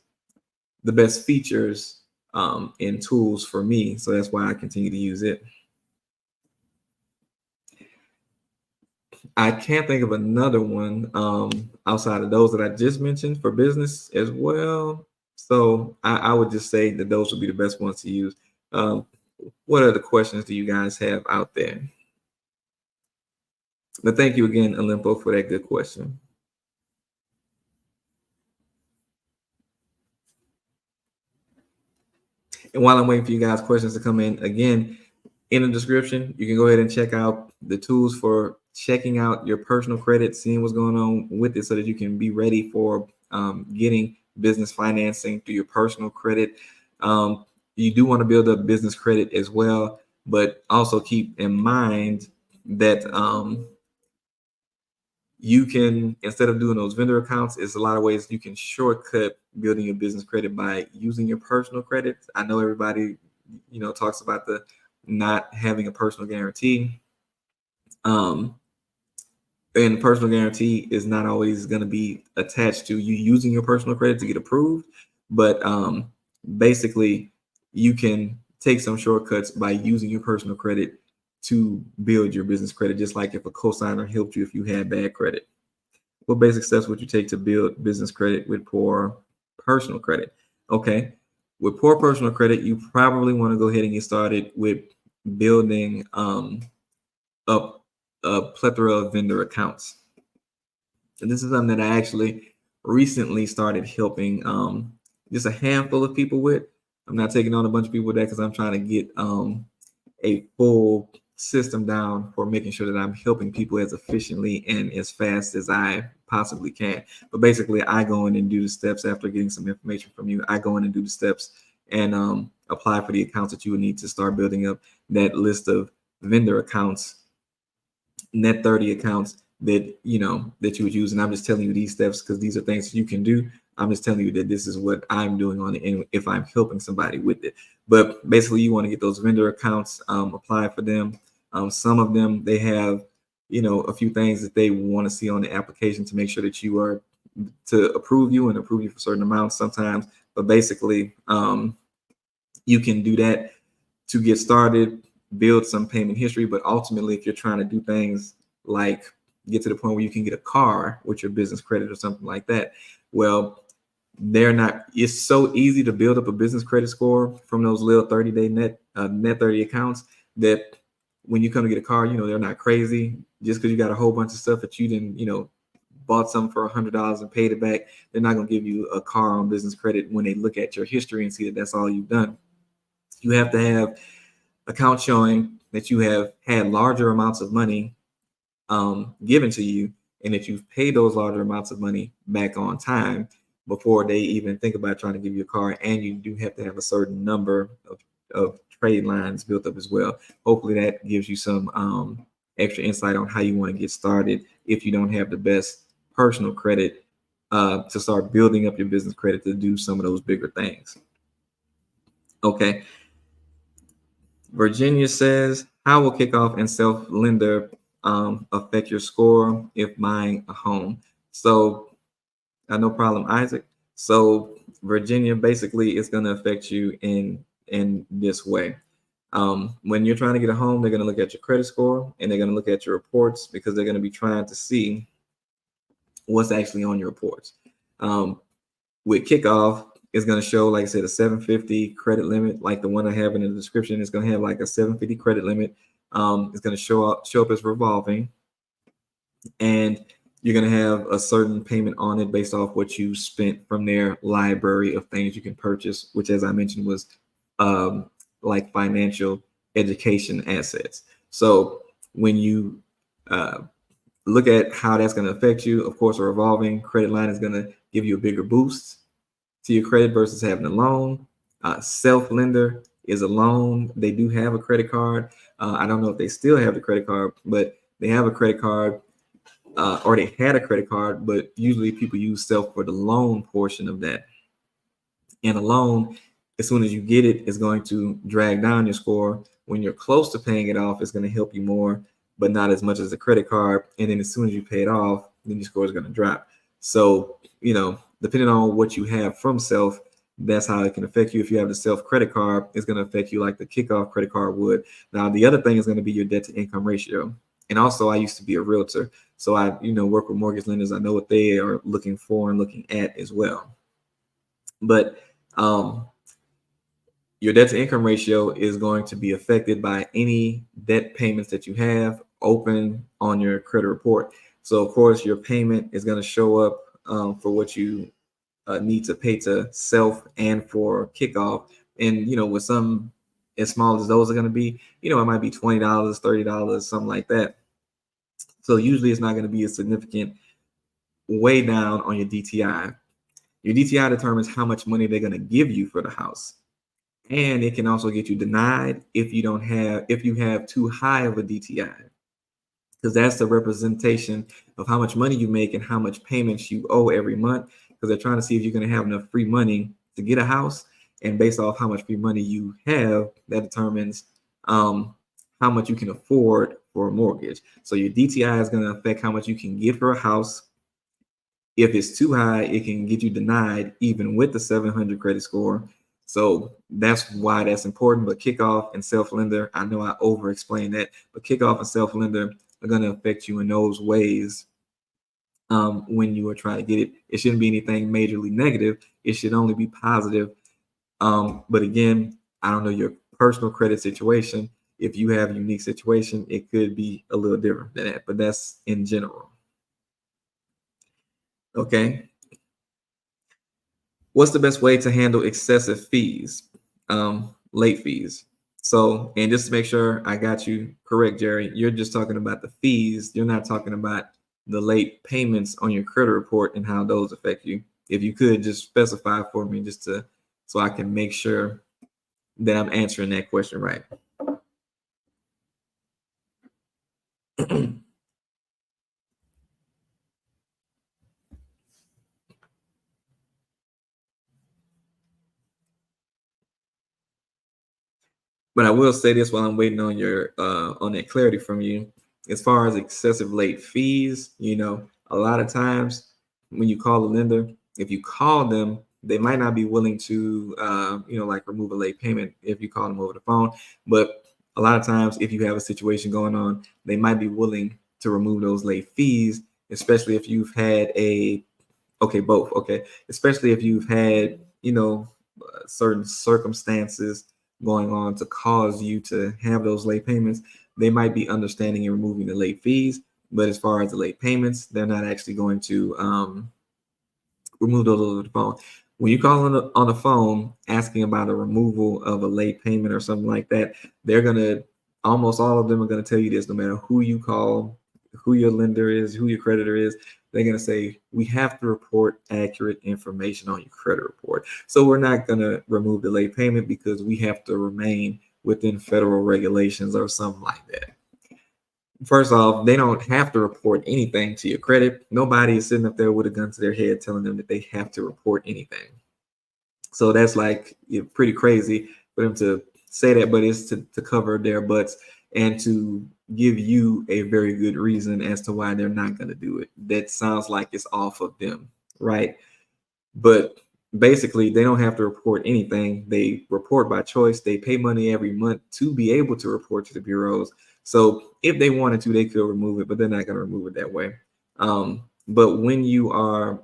the best features and tools for me, so that's why I continue to use it. I can't think of another one outside of those that I just mentioned for business as well. So I would just say that those would be the best ones to use. What other questions do you guys have out there? But thank you again, Olympo, for that good question. And while I'm waiting for you guys' questions to come in, again, in the description, you can go ahead and check out the tools for checking out your personal credit, seeing what's going on with it so that you can be ready for getting business financing through your personal credit. You do want to build up business credit as well, but also keep in mind that you can, instead of doing those vendor accounts, it's a lot of ways you can shortcut building your business credit by using your personal credit. I know everybody, talks about the not having a personal guarantee. Um, and personal guarantee is not always going to be attached to you using your personal credit to get approved, but basically you can take some shortcuts by using your personal credit to build your business credit, just like if a cosigner helped you if you had bad credit. What basic steps would you take to build business credit with poor personal credit? Okay, with poor personal credit, you probably want to go ahead and get started with building up a plethora of vendor accounts. And this is something that I actually recently started helping just a handful of people with. I'm not taking on a bunch of people with that because I'm trying to get a full system down for making sure that I'm helping people as efficiently and as fast as I possibly can. But basically, I go in and do the steps after getting some information from you. I go in and do the steps and apply for the accounts that you would need to start building up that list of vendor accounts, net 30 accounts that that you would use. And I'm just telling you these steps because these are things you can do. I'm just telling you that this is what I'm doing on it, and if I'm helping somebody with it. But basically, you want to get those vendor accounts, apply for them. Some of them, they have a few things that they want to see on the application to make sure that you are to approve you and approve you for certain amounts sometimes. But basically, you can do that to get started, build some payment history. But ultimately, if you're trying to do things like get to the point where you can get a car with your business credit or something like that, well, it's so easy to build up a business credit score from those little 30-day net 30 accounts that when you come to get a car, they're not crazy. Just because you got a whole bunch of stuff that you didn't, bought something for $100 and paid it back, they're not going to give you a car on business credit when they look at your history and see that that's all you've done. You have to have accounts showing that you have had larger amounts of money given to you, and that you've paid those larger amounts of money back on time before they even think about trying to give you a car. And you do have to have a certain number of trade lines built up as well. Hopefully that gives you some extra insight on how you want to get started if you don't have the best personal credit to start building up your business credit to do some of those bigger things. Okay. Virginia says, how will kickoff and self-lender affect your score if buying a home? So no problem, Isaac. So Virginia, basically it's going to affect you in this way. When you're trying to get a home, they're going to look at your credit score and they're going to look at your reports because they're going to be trying to see what's actually on your reports. With kickoff, it's going to show, like I said, a 750 credit limit, like the one I have in the description. It's going to have like a 750 credit limit. It's going to show up as revolving, and you're going to have a certain payment on it based off what you spent from their library of things you can purchase, which, as I mentioned, was like financial education assets. So when you look at how that's going to affect you, of course, a revolving credit line is going to give you a bigger boost to your credit versus having a loan. Self-lender is a loan. They do have a credit card. I don't know if they still have the credit card, but they have a credit card, or they had a credit card, but usually people use self for the loan portion of that. And a loan, as soon as you get it, is going to drag down your score. When you're close to paying it off, it's going to help you more, but not as much as a credit card. And then as soon as you pay it off, then your score is going to drop. So, depending on what you have from self, that's how it can affect you. If you have the self credit card, it's going to affect you like the kickoff credit card would. Now, the other thing is going to be your debt to income ratio. And also, I used to be a realtor, so I, work with mortgage lenders. I know what they are looking for and looking at as well. But your debt to income ratio is going to be affected by any debt payments that you have open on your credit report. So, of course, your payment is going to show up for what you need to pay to self and for kickoff. And, with some as small as those are going to be, it might be $20, $30, something like that. So usually it's not going to be a significant way down on your DTI. Your DTI determines how much money they're going to give you for the house. And it can also get you denied if you have too high of a DTI. because that's the representation of how much money you make and how much payments you owe every month. Because they're trying to see if you're going to have enough free money to get a house, and based off how much free money you have, that determines how much you can afford for a mortgage. So your DTI is going to affect how much you can get for a house. If it's too high, it can get you denied even with the 700 credit score. So that's why that's important. But Kickoff and Self Lender, I know I over explained that, but Kickoff and Self Lender are going to affect you in those ways. When you are trying to get it, it shouldn't be anything majorly negative. It should only be positive. But again, I don't know your personal credit situation. If you have a unique situation, it could be a little different than that, but that's in general. Okay. What's the best way to handle excessive fees, late fees? So, and just to make sure I got you correct, Jerry, you're just talking about the fees. You're not talking about the late payments on your credit report and how those affect you. If you could just specify for me, just to so I can make sure that I'm answering that question right. But I will say this while I'm waiting on your on that clarity from you. As far as excessive late fees, a lot of times when you call a lender, if you call them, they might not be willing to like remove a late payment if you call them over the phone. But a lot of times if you have a situation going on, they might be willing to remove those late fees, especially if you've had both. Okay. Especially if you've had, certain circumstances going on to cause you to have those late payments. They might be understanding and removing the late fees, but as far as the late payments, they're not actually going to remove those over the phone. When you call on the phone asking about a removal of a late payment or something like that, they're gonna almost all of them are gonna tell you this, no matter who you call, who your lender is, who your creditor is, they're going to say, we have to report accurate information on your credit report. So we're not going to remove the late payment because we have to remain within federal regulations or something like that. First off, they don't have to report anything to your credit. Nobody is sitting up there with a gun to their head telling them that they have to report anything. So that's like pretty crazy for them to say that, but it's to cover their butts and to give you a very good reason as to why they're not going to do it. That sounds like it's off of them, right? But basically, they don't have to report anything. They report by choice. They pay money every month to be able to report to the bureaus. So if they wanted to, they could remove it, but they're not going to remove it that way. But when you are,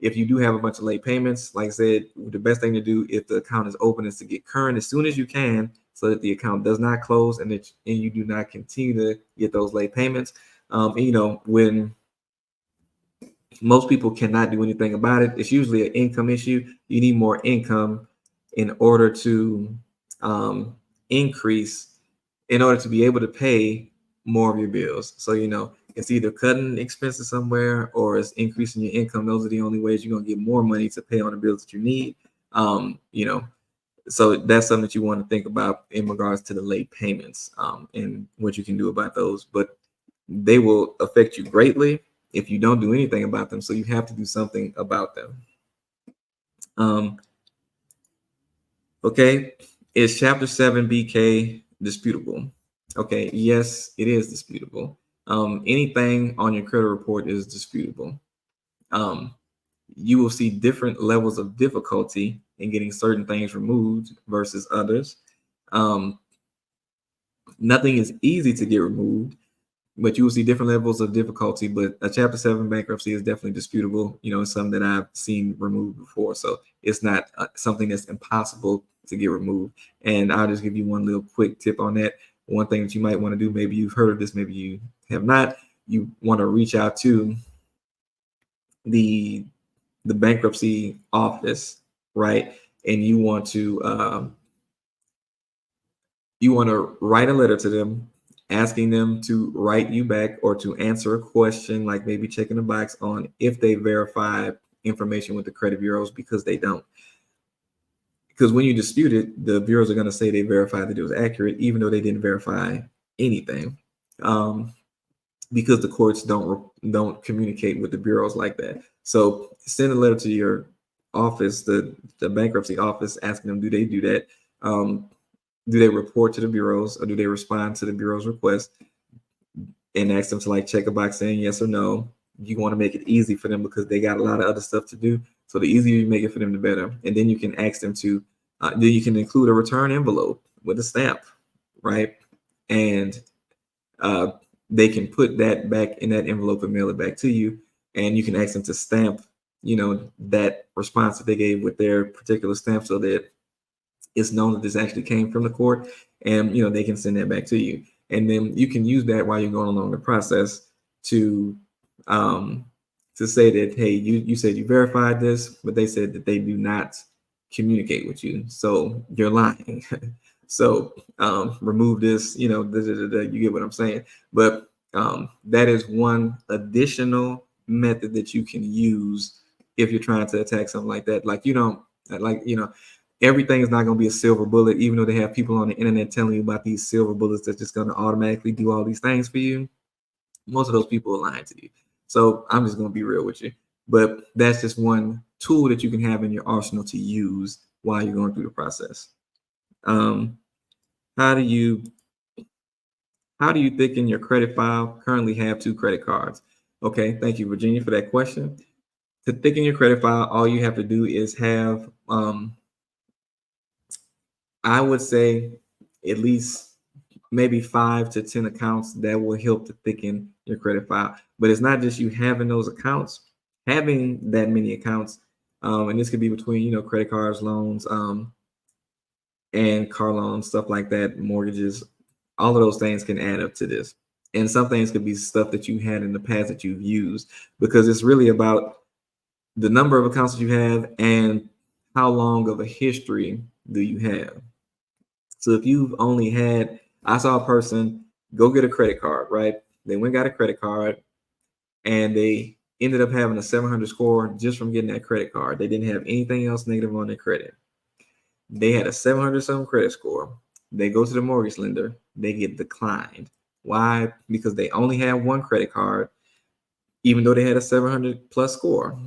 if you do have a bunch of late payments, like I said, the best thing to do if the account is open is to get current as soon as you can so that the account does not close and you do not continue to get those late payments. When most people cannot do anything about it, it's usually an income issue. You need more income in order to increase, in order to be able to pay more of your bills. So, it's either cutting expenses somewhere or it's increasing your income. Those are the only ways you're going to get more money to pay on the bills that you need. So that's something that you want to think about in regards to the late payments and what you can do about those. But they will affect you greatly if you don't do anything about them. So you have to do something about them. Okay. Is Chapter 7 BK disputable? Okay. Yes, it is disputable. Anything on your credit report is disputable. You will see different levels of difficulty in getting certain things removed versus others. Nothing is easy to get removed, but you will see different levels of difficulty. But a Chapter 7 bankruptcy is definitely disputable. It's something that I've seen removed before. So it's not something that's impossible to get removed. And I'll just give you one little quick tip on that. One thing that you might want to do, maybe you've heard of this, maybe you have not, you want to reach out to the bankruptcy office, right? And you want to write a letter to them asking them to write you back or to answer a question, like maybe checking the box on if they verify information with the credit bureaus, because they don't. Because when you dispute it, the bureaus are going to say they verified that it was accurate, even though they didn't verify anything. because the courts don't communicate with the bureaus like that. So send a letter to your office, the bankruptcy office, asking them, do they do that? Do they report to the bureaus, or do they respond to the bureau's request, and ask them to like check a box saying yes or no? You want to make it easy for them because they got a lot of other stuff to do. So the easier you make it for them, the better. And then you can ask them to, then you can include a return envelope with a stamp, right? And uh, they can put that back in that envelope and mail it back to you. And you can ask them to stamp, that response that they gave with their particular stamp, so that it's known that this actually came from the court, and they can send that back to you. And then you can use that while you're going along the process to say that, hey, you said you verified this, but they said that they do not communicate with you, so you're lying. So remove this, you get what I'm saying. But that is one additional method that you can use if you're trying to attack something like that. Like, everything is not going to be a silver bullet, even though they have people on the internet telling you about these silver bullets that's just going to automatically do all these things for you. Most of those people are lying to you. So I'm just going to be real with you. But that's just one tool that you can have in your arsenal to use while you're going through the process. How do you thicken your credit file? Currently have 2 credit cards. Okay, thank you, Virginia, for that question. To thicken your credit file, all you have to do is have, I would say, at least maybe 5 to 10 accounts that will help to thicken your credit file. But it's not just you having those accounts, having that many accounts, and this could be between, credit cards, loans, and car loans, stuff like that, mortgages. All of those things can add up to this. And some things could be stuff that you had in the past that you've used, because it's really about the number of accounts that you have and how long of a history do you have. So if you've only had, I saw a person go get a credit card, right? They went and got a credit card, and they ended up having a 700 score just from getting that credit card. They didn't have anything else negative on their credit. They had a 700 something credit score. They go to the mortgage lender, they get declined. Why? Because they only had one credit card, even though they had a 700 plus score,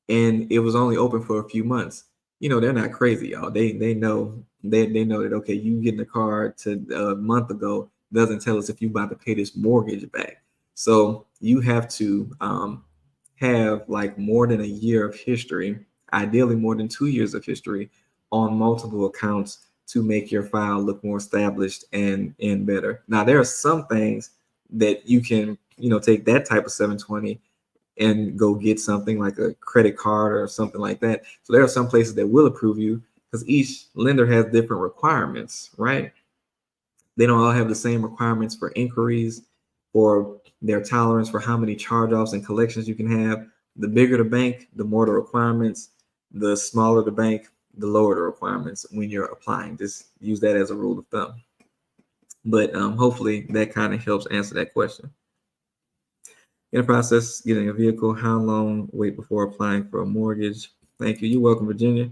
and it was only open for a few months. They're not crazy, y'all. They know that, okay, you getting a card to a month ago doesn't tell us if you about to pay this mortgage back. So you have to have like more than a year of history, ideally more than 2 years of history on multiple accounts, to make your file look more established and better. Now, there are some things that you can, take that type of 720 and go get something like a credit card or something like that. So there are some places that will approve you, because each lender has different requirements, right? They don't all have the same requirements for inquiries, or their tolerance for how many charge-offs and collections you can have. The bigger the bank, the more the requirements. The smaller the bank, the lower the requirements when you're applying. Just use that as a rule of thumb. But hopefully that kind of helps answer that question. In the process, getting a vehicle, how long wait before applying for a mortgage? Thank you. You're welcome, Virginia.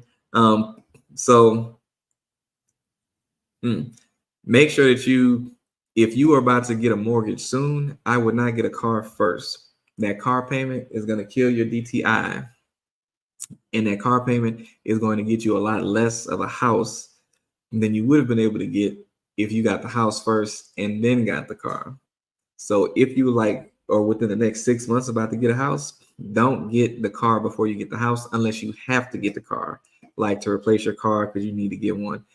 Make sure that if you are about to get a mortgage soon, I would not get a car first. That car payment is going to kill your DTI. And that car payment is going to get you a lot less of a house than you would have been able to get if you got the house first and then got the car. So if you or within the next 6 months about to get a house, don't get the car before you get the house, unless you have to get the car, like to replace your car because you need to get one.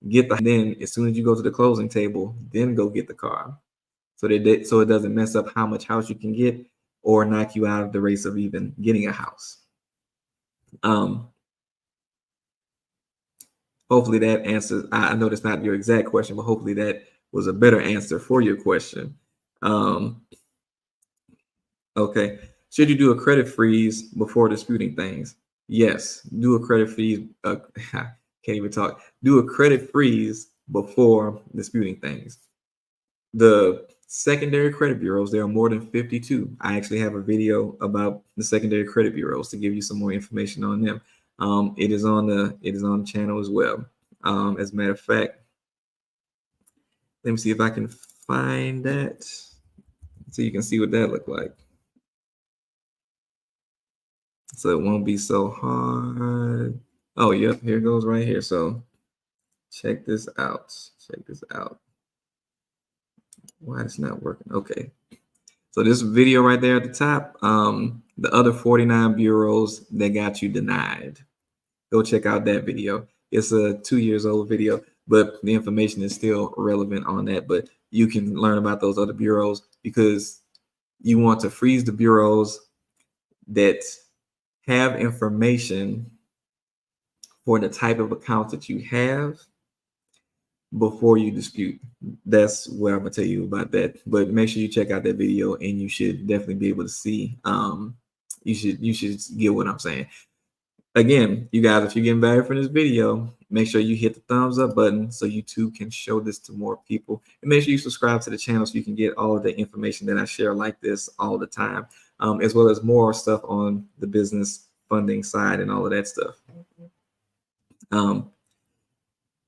Then as soon as you go to the closing table, then go get the car. So it doesn't mess up how much house you can get or knock you out of the race of even getting a house. Hopefully that answers. I know that's not your exact question, but hopefully that was a better answer for your question. Okay. Should you do a credit freeze before disputing things? Yes. Do a credit freeze. Can't even talk. Do a credit freeze before disputing things. The secondary credit bureaus, there are more than 52. I actually have a video about the secondary credit bureaus to give you some more information on them. It is on the channel as well. As a matter of fact, let me see if I can find that. so you can see what that look like. So it won't be so hard. Oh, yep, here it goes right here. So check this out. Check this out. Why it's not working? Okay. So this video right there at the top, the other 49 bureaus that got you denied. Go check out that video. It's a 2 years old video, but the information is still relevant on that. But you can learn about those other bureaus because you want to freeze the bureaus that have information for the type of account that you have before you dispute. That's what I'm gonna tell you about that. But make sure you check out that video, and you should definitely be able to see. You should get what I'm saying. Again, you guys, if you're getting value from this video, make sure you hit the thumbs up button so you too can show this to more people. And make sure you subscribe to the channel so you can get all of the information that I share like this all the time, as well as more stuff on the business funding side and all of that stuff.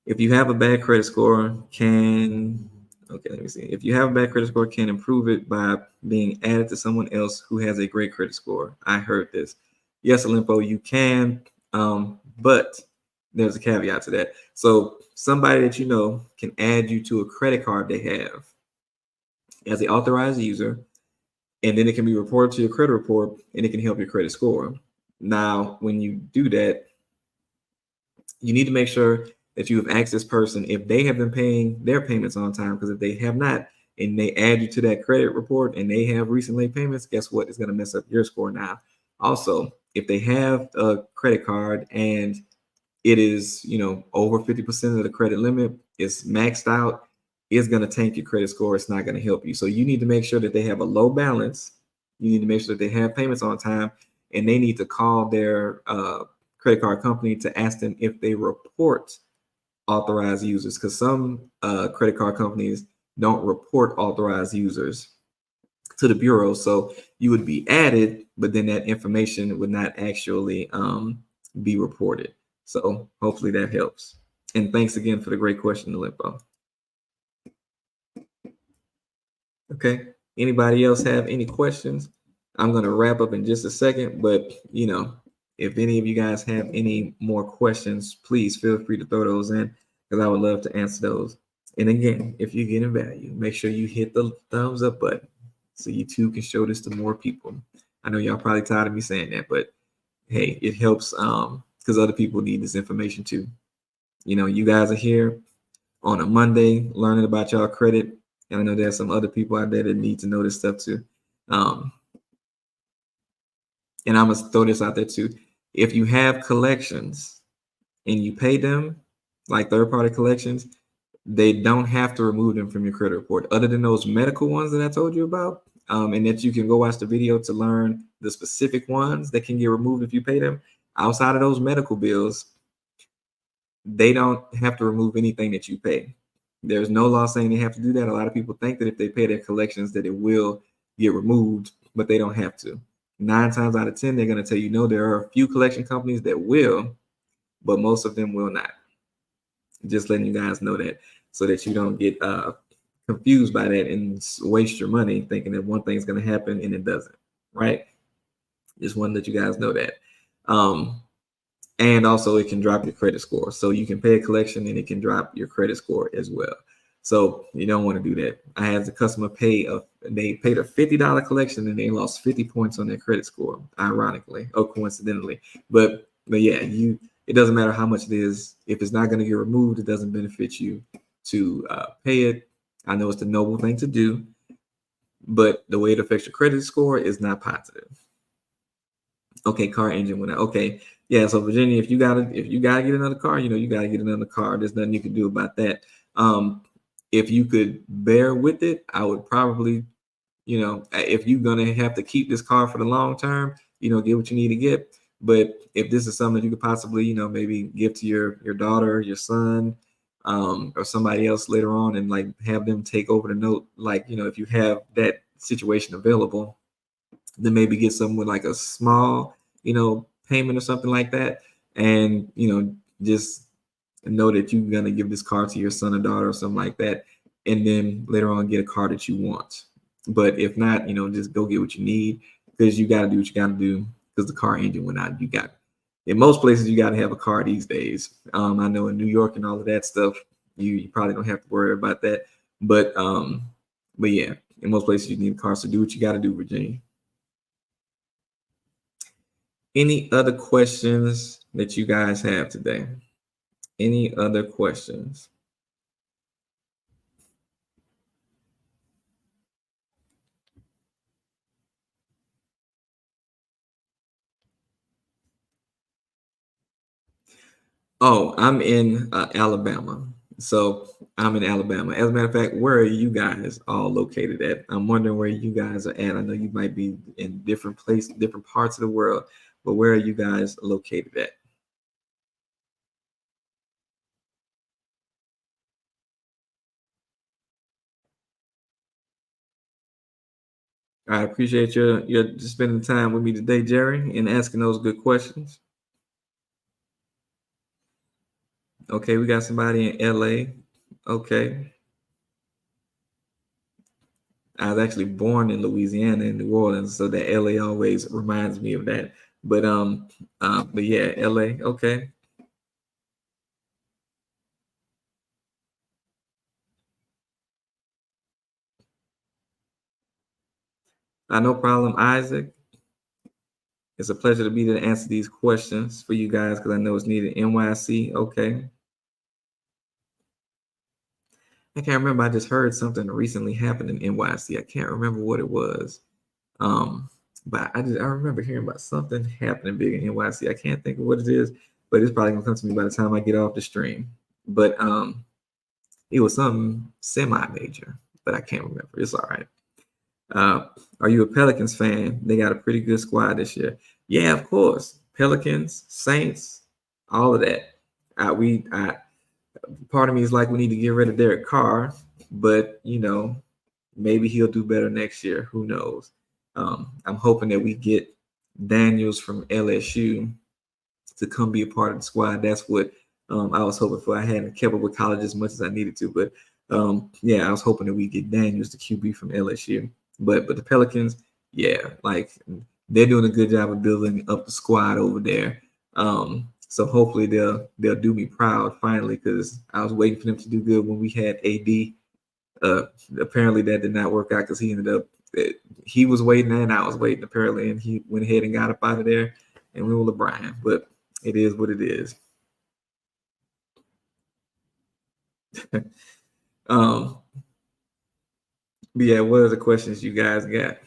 If you have a bad credit score, let me see. If you have a bad credit score, can improve it by being added to someone else who has a great credit score. I heard this. Yes, Olimpo, you can, but there's a caveat to that. So somebody that you know can add you to a credit card they have as an authorized user, and then it can be reported to your credit report, and it can help your credit score. Now, when you do that, you need to make sure that you have asked this person if they have been paying their payments on time, because if they have not, and they add you to that credit report and they have recent late payments, guess what? It's going to mess up your score now. Also, if they have a credit card and it is, over 50% of the credit limit, it's maxed out, it's going to tank your credit score. It's not going to help you. So you need to make sure that they have a low balance. You need to make sure that they have payments on time, and they need to call their credit card company to ask them if they report authorized users, because some credit card companies don't report authorized users to the bureau. So you would be added, but then that information would not actually be reported. So hopefully that helps. And thanks again for the great question, Olimpo. Okay. Anybody else have any questions? I'm going to wrap up in just a second, but if any of you guys have any more questions, please feel free to throw those in, because I would love to answer those. And again, if you're getting value, make sure you hit the thumbs up button so you too can show this to more people. I know y'all probably tired of me saying that, but hey, it helps because other people need this information too. You guys are here on a Monday learning about y'all credit, and I know there's some other people out there that need to know this stuff too. And I'm gonna throw this out there too. If you have collections and you pay them, like third-party collections, they don't have to remove them from your credit report, other than those medical ones that I told you about, and that you can go watch the video to learn the specific ones that can get removed if you pay them. Outside of those medical bills, they don't have to remove anything that you pay. There's no law saying they have to do that. A lot of people think that if they pay their collections that it will get removed, but they don't have to. 9 times out of 10, they're going to tell you no. There are a few collection companies that will, but most of them will not. Just letting you guys know that, so that you don't get confused by that and waste your money thinking that one thing's going to happen and it doesn't, right? Just want to let you guys know that. And also it can drop your credit score. So you can pay a collection and it can drop your credit score as well. So you don't want to do that. I had the customer they paid a $50 collection and they lost 50 points on their credit score, ironically or coincidentally. But yeah, it doesn't matter how much it is. If it's not going to get removed, it doesn't benefit you to pay it. I know it's the noble thing to do, but the way it affects your credit score is not positive. Okay, car engine went out. Okay, yeah. So Virginia, if you gotta get another car, you gotta get another car. There's nothing you can do about that. If you could bear with it, I would probably, if you're gonna have to keep this car for the long term, get what you need to get. But if this is something that you could possibly, maybe give to your daughter, your son, or somebody else later on, and like have them take over the note, like, if you have that situation available, then maybe get someone with like a small, payment or something like that. And, just know that you're going to give this car to your son or daughter or something like that. And then later on get a car that you want. But if not, just go get what you need, because you got to do what you got to do, because the car engine went out. You got, in most places, you got to have a car these days. I know in New York and all of that stuff, you probably don't have to worry about that. But yeah, in most places you need a car. So do what you got to do, Virginia. Any other questions that you guys have today? Any other questions? Oh, I'm in Alabama. So I'm in Alabama. As a matter of fact, where are you guys all located at? I'm wondering where you guys are at. I know you might be in different places, different parts of the world, but where are you guys located at? I appreciate your spending time with me today, Jerry, and asking those good questions. Okay, we got somebody in LA. Okay. I was actually born in Louisiana in New Orleans, so that LA always reminds me of that. But yeah, LA. Okay. No problem, Isaac. It's a pleasure to be there to answer these questions for you guys, because I know it's needed. NYC. Okay. I can't remember. I just heard something recently happened in NYC. I can't remember what it was. Um, but I remember hearing about something happening big in NYC. I can't think of what it is, but it's probably gonna come to me by the time I get off the stream. But it was something semi-major, but I can't remember. It's all right. Are you a Pelicans fan? They got a pretty good squad this year. Yeah, of course. Pelicans, Saints, all of that. Part of me is like, we need to get rid of Derek Carr, but maybe he'll do better next year. Who knows? I'm hoping that we get Daniels from LSU to come be a part of the squad. That's what I was hoping for. I hadn't kept up with college as much as I needed to, but yeah, I was hoping that we get Daniels, the QB from LSU. But the Pelicans, yeah, like, they're doing a good job of building up the squad over there. So hopefully they'll do me proud finally, because I was waiting for them to do good when we had AD. Apparently that did not work out, because he was waiting and I was waiting, apparently, and he went ahead and got up out of there, and we were LeBron. But it is what it is. um, but yeah, what are the questions you guys got?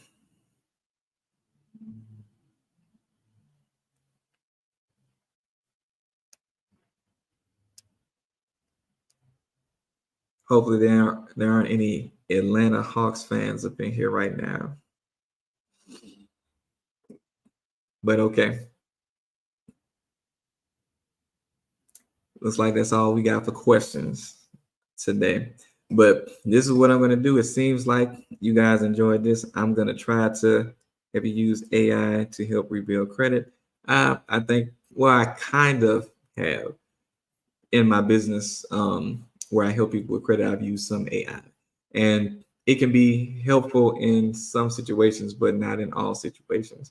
Hopefully there aren't any Atlanta Hawks fans up in here right now. But okay. Looks like that's all we got for questions today. But this is what I'm going to do. It seems like you guys enjoyed this. I'm going to try to have you use AI to help rebuild credit. I think, well, I kind of have in my business, where I help people with credit. I've used some AI, and it can be helpful in some situations, but not in all situations.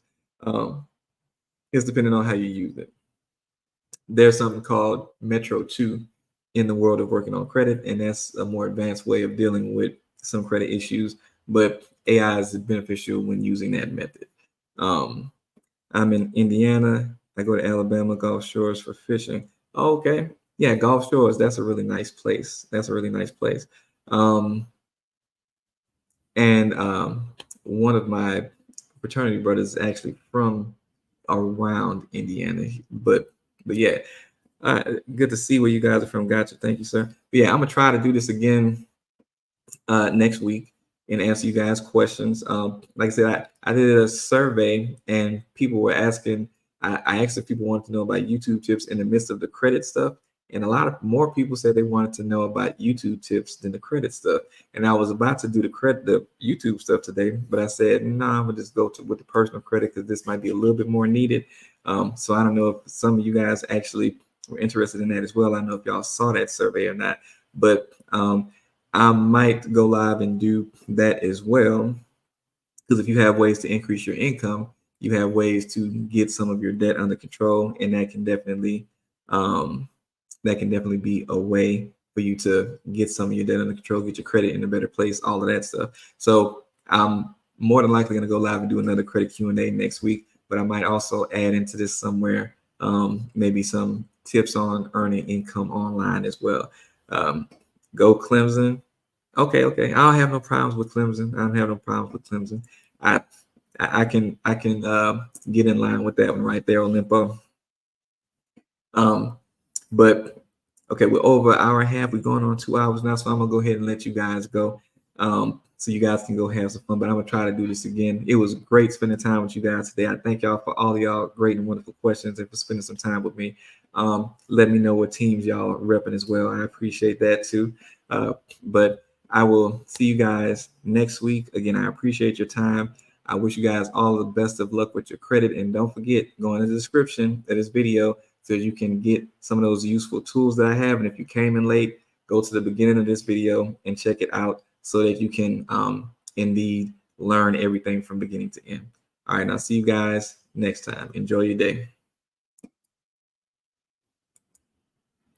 It's depending on how you use it. There's something called Metro 2 in the world of working on credit, and that's a more advanced way of dealing with some credit issues. But AI is beneficial when using that method. I'm in Indiana. I go to Alabama Gulf Shores for fishing. Oh, okay. Yeah, Gulf Shores. That's a really nice place. That's a really nice place. Um, and one of my fraternity brothers is actually from around Indiana. But yeah, good to see where you guys are from. Gotcha. Thank you, sir. But yeah, I'm gonna try to do this again next week and answer you guys questions. Like I said, I did a survey and people were asking. I asked if people wanted to know about YouTube tips in the midst of the credit stuff, and a lot of more people said they wanted to know about YouTube tips than the credit stuff. And I was about to do the YouTube stuff today, but I said no, I'm gonna just go with the personal credit, because this might be a little bit more needed. So I don't know if some of you guys actually were interested in that as well. I don't know if y'all saw that survey or not, but I might go live and do that as well. Because if you have ways to increase your income, you have ways to get some of your debt under control, and um, that can definitely be a way for you to get some of your debt under control, get your credit in a better place, all of that stuff. So I'm more than likely going to go live and do another credit Q&A next week, but I might also add into this somewhere maybe some tips on earning income online as well. Go Clemson. Okay. I don't have no problems with Clemson. I don't have no problems with Clemson. I I can get in line with that one right there, Olympo. But okay, we're over an hour and a half. We're going on 2 hours now, so I'm gonna go ahead and let you guys go. So you guys can go have some fun. But I'm gonna try to do this again. It was great spending time with you guys today. I thank y'all for all of y'all great and wonderful questions and for spending some time with me. Let me know what teams y'all repping as well. I appreciate that too. But I will see you guys next week. Again, I appreciate your time. I wish you guys all the best of luck with your credit. And don't forget, go in the description of this video so you can get some of those useful tools that I have. And if you came in late, go to the beginning of this video and check it out so that you can indeed learn everything from beginning to end. All right, and I'll see you guys next time. Enjoy your day.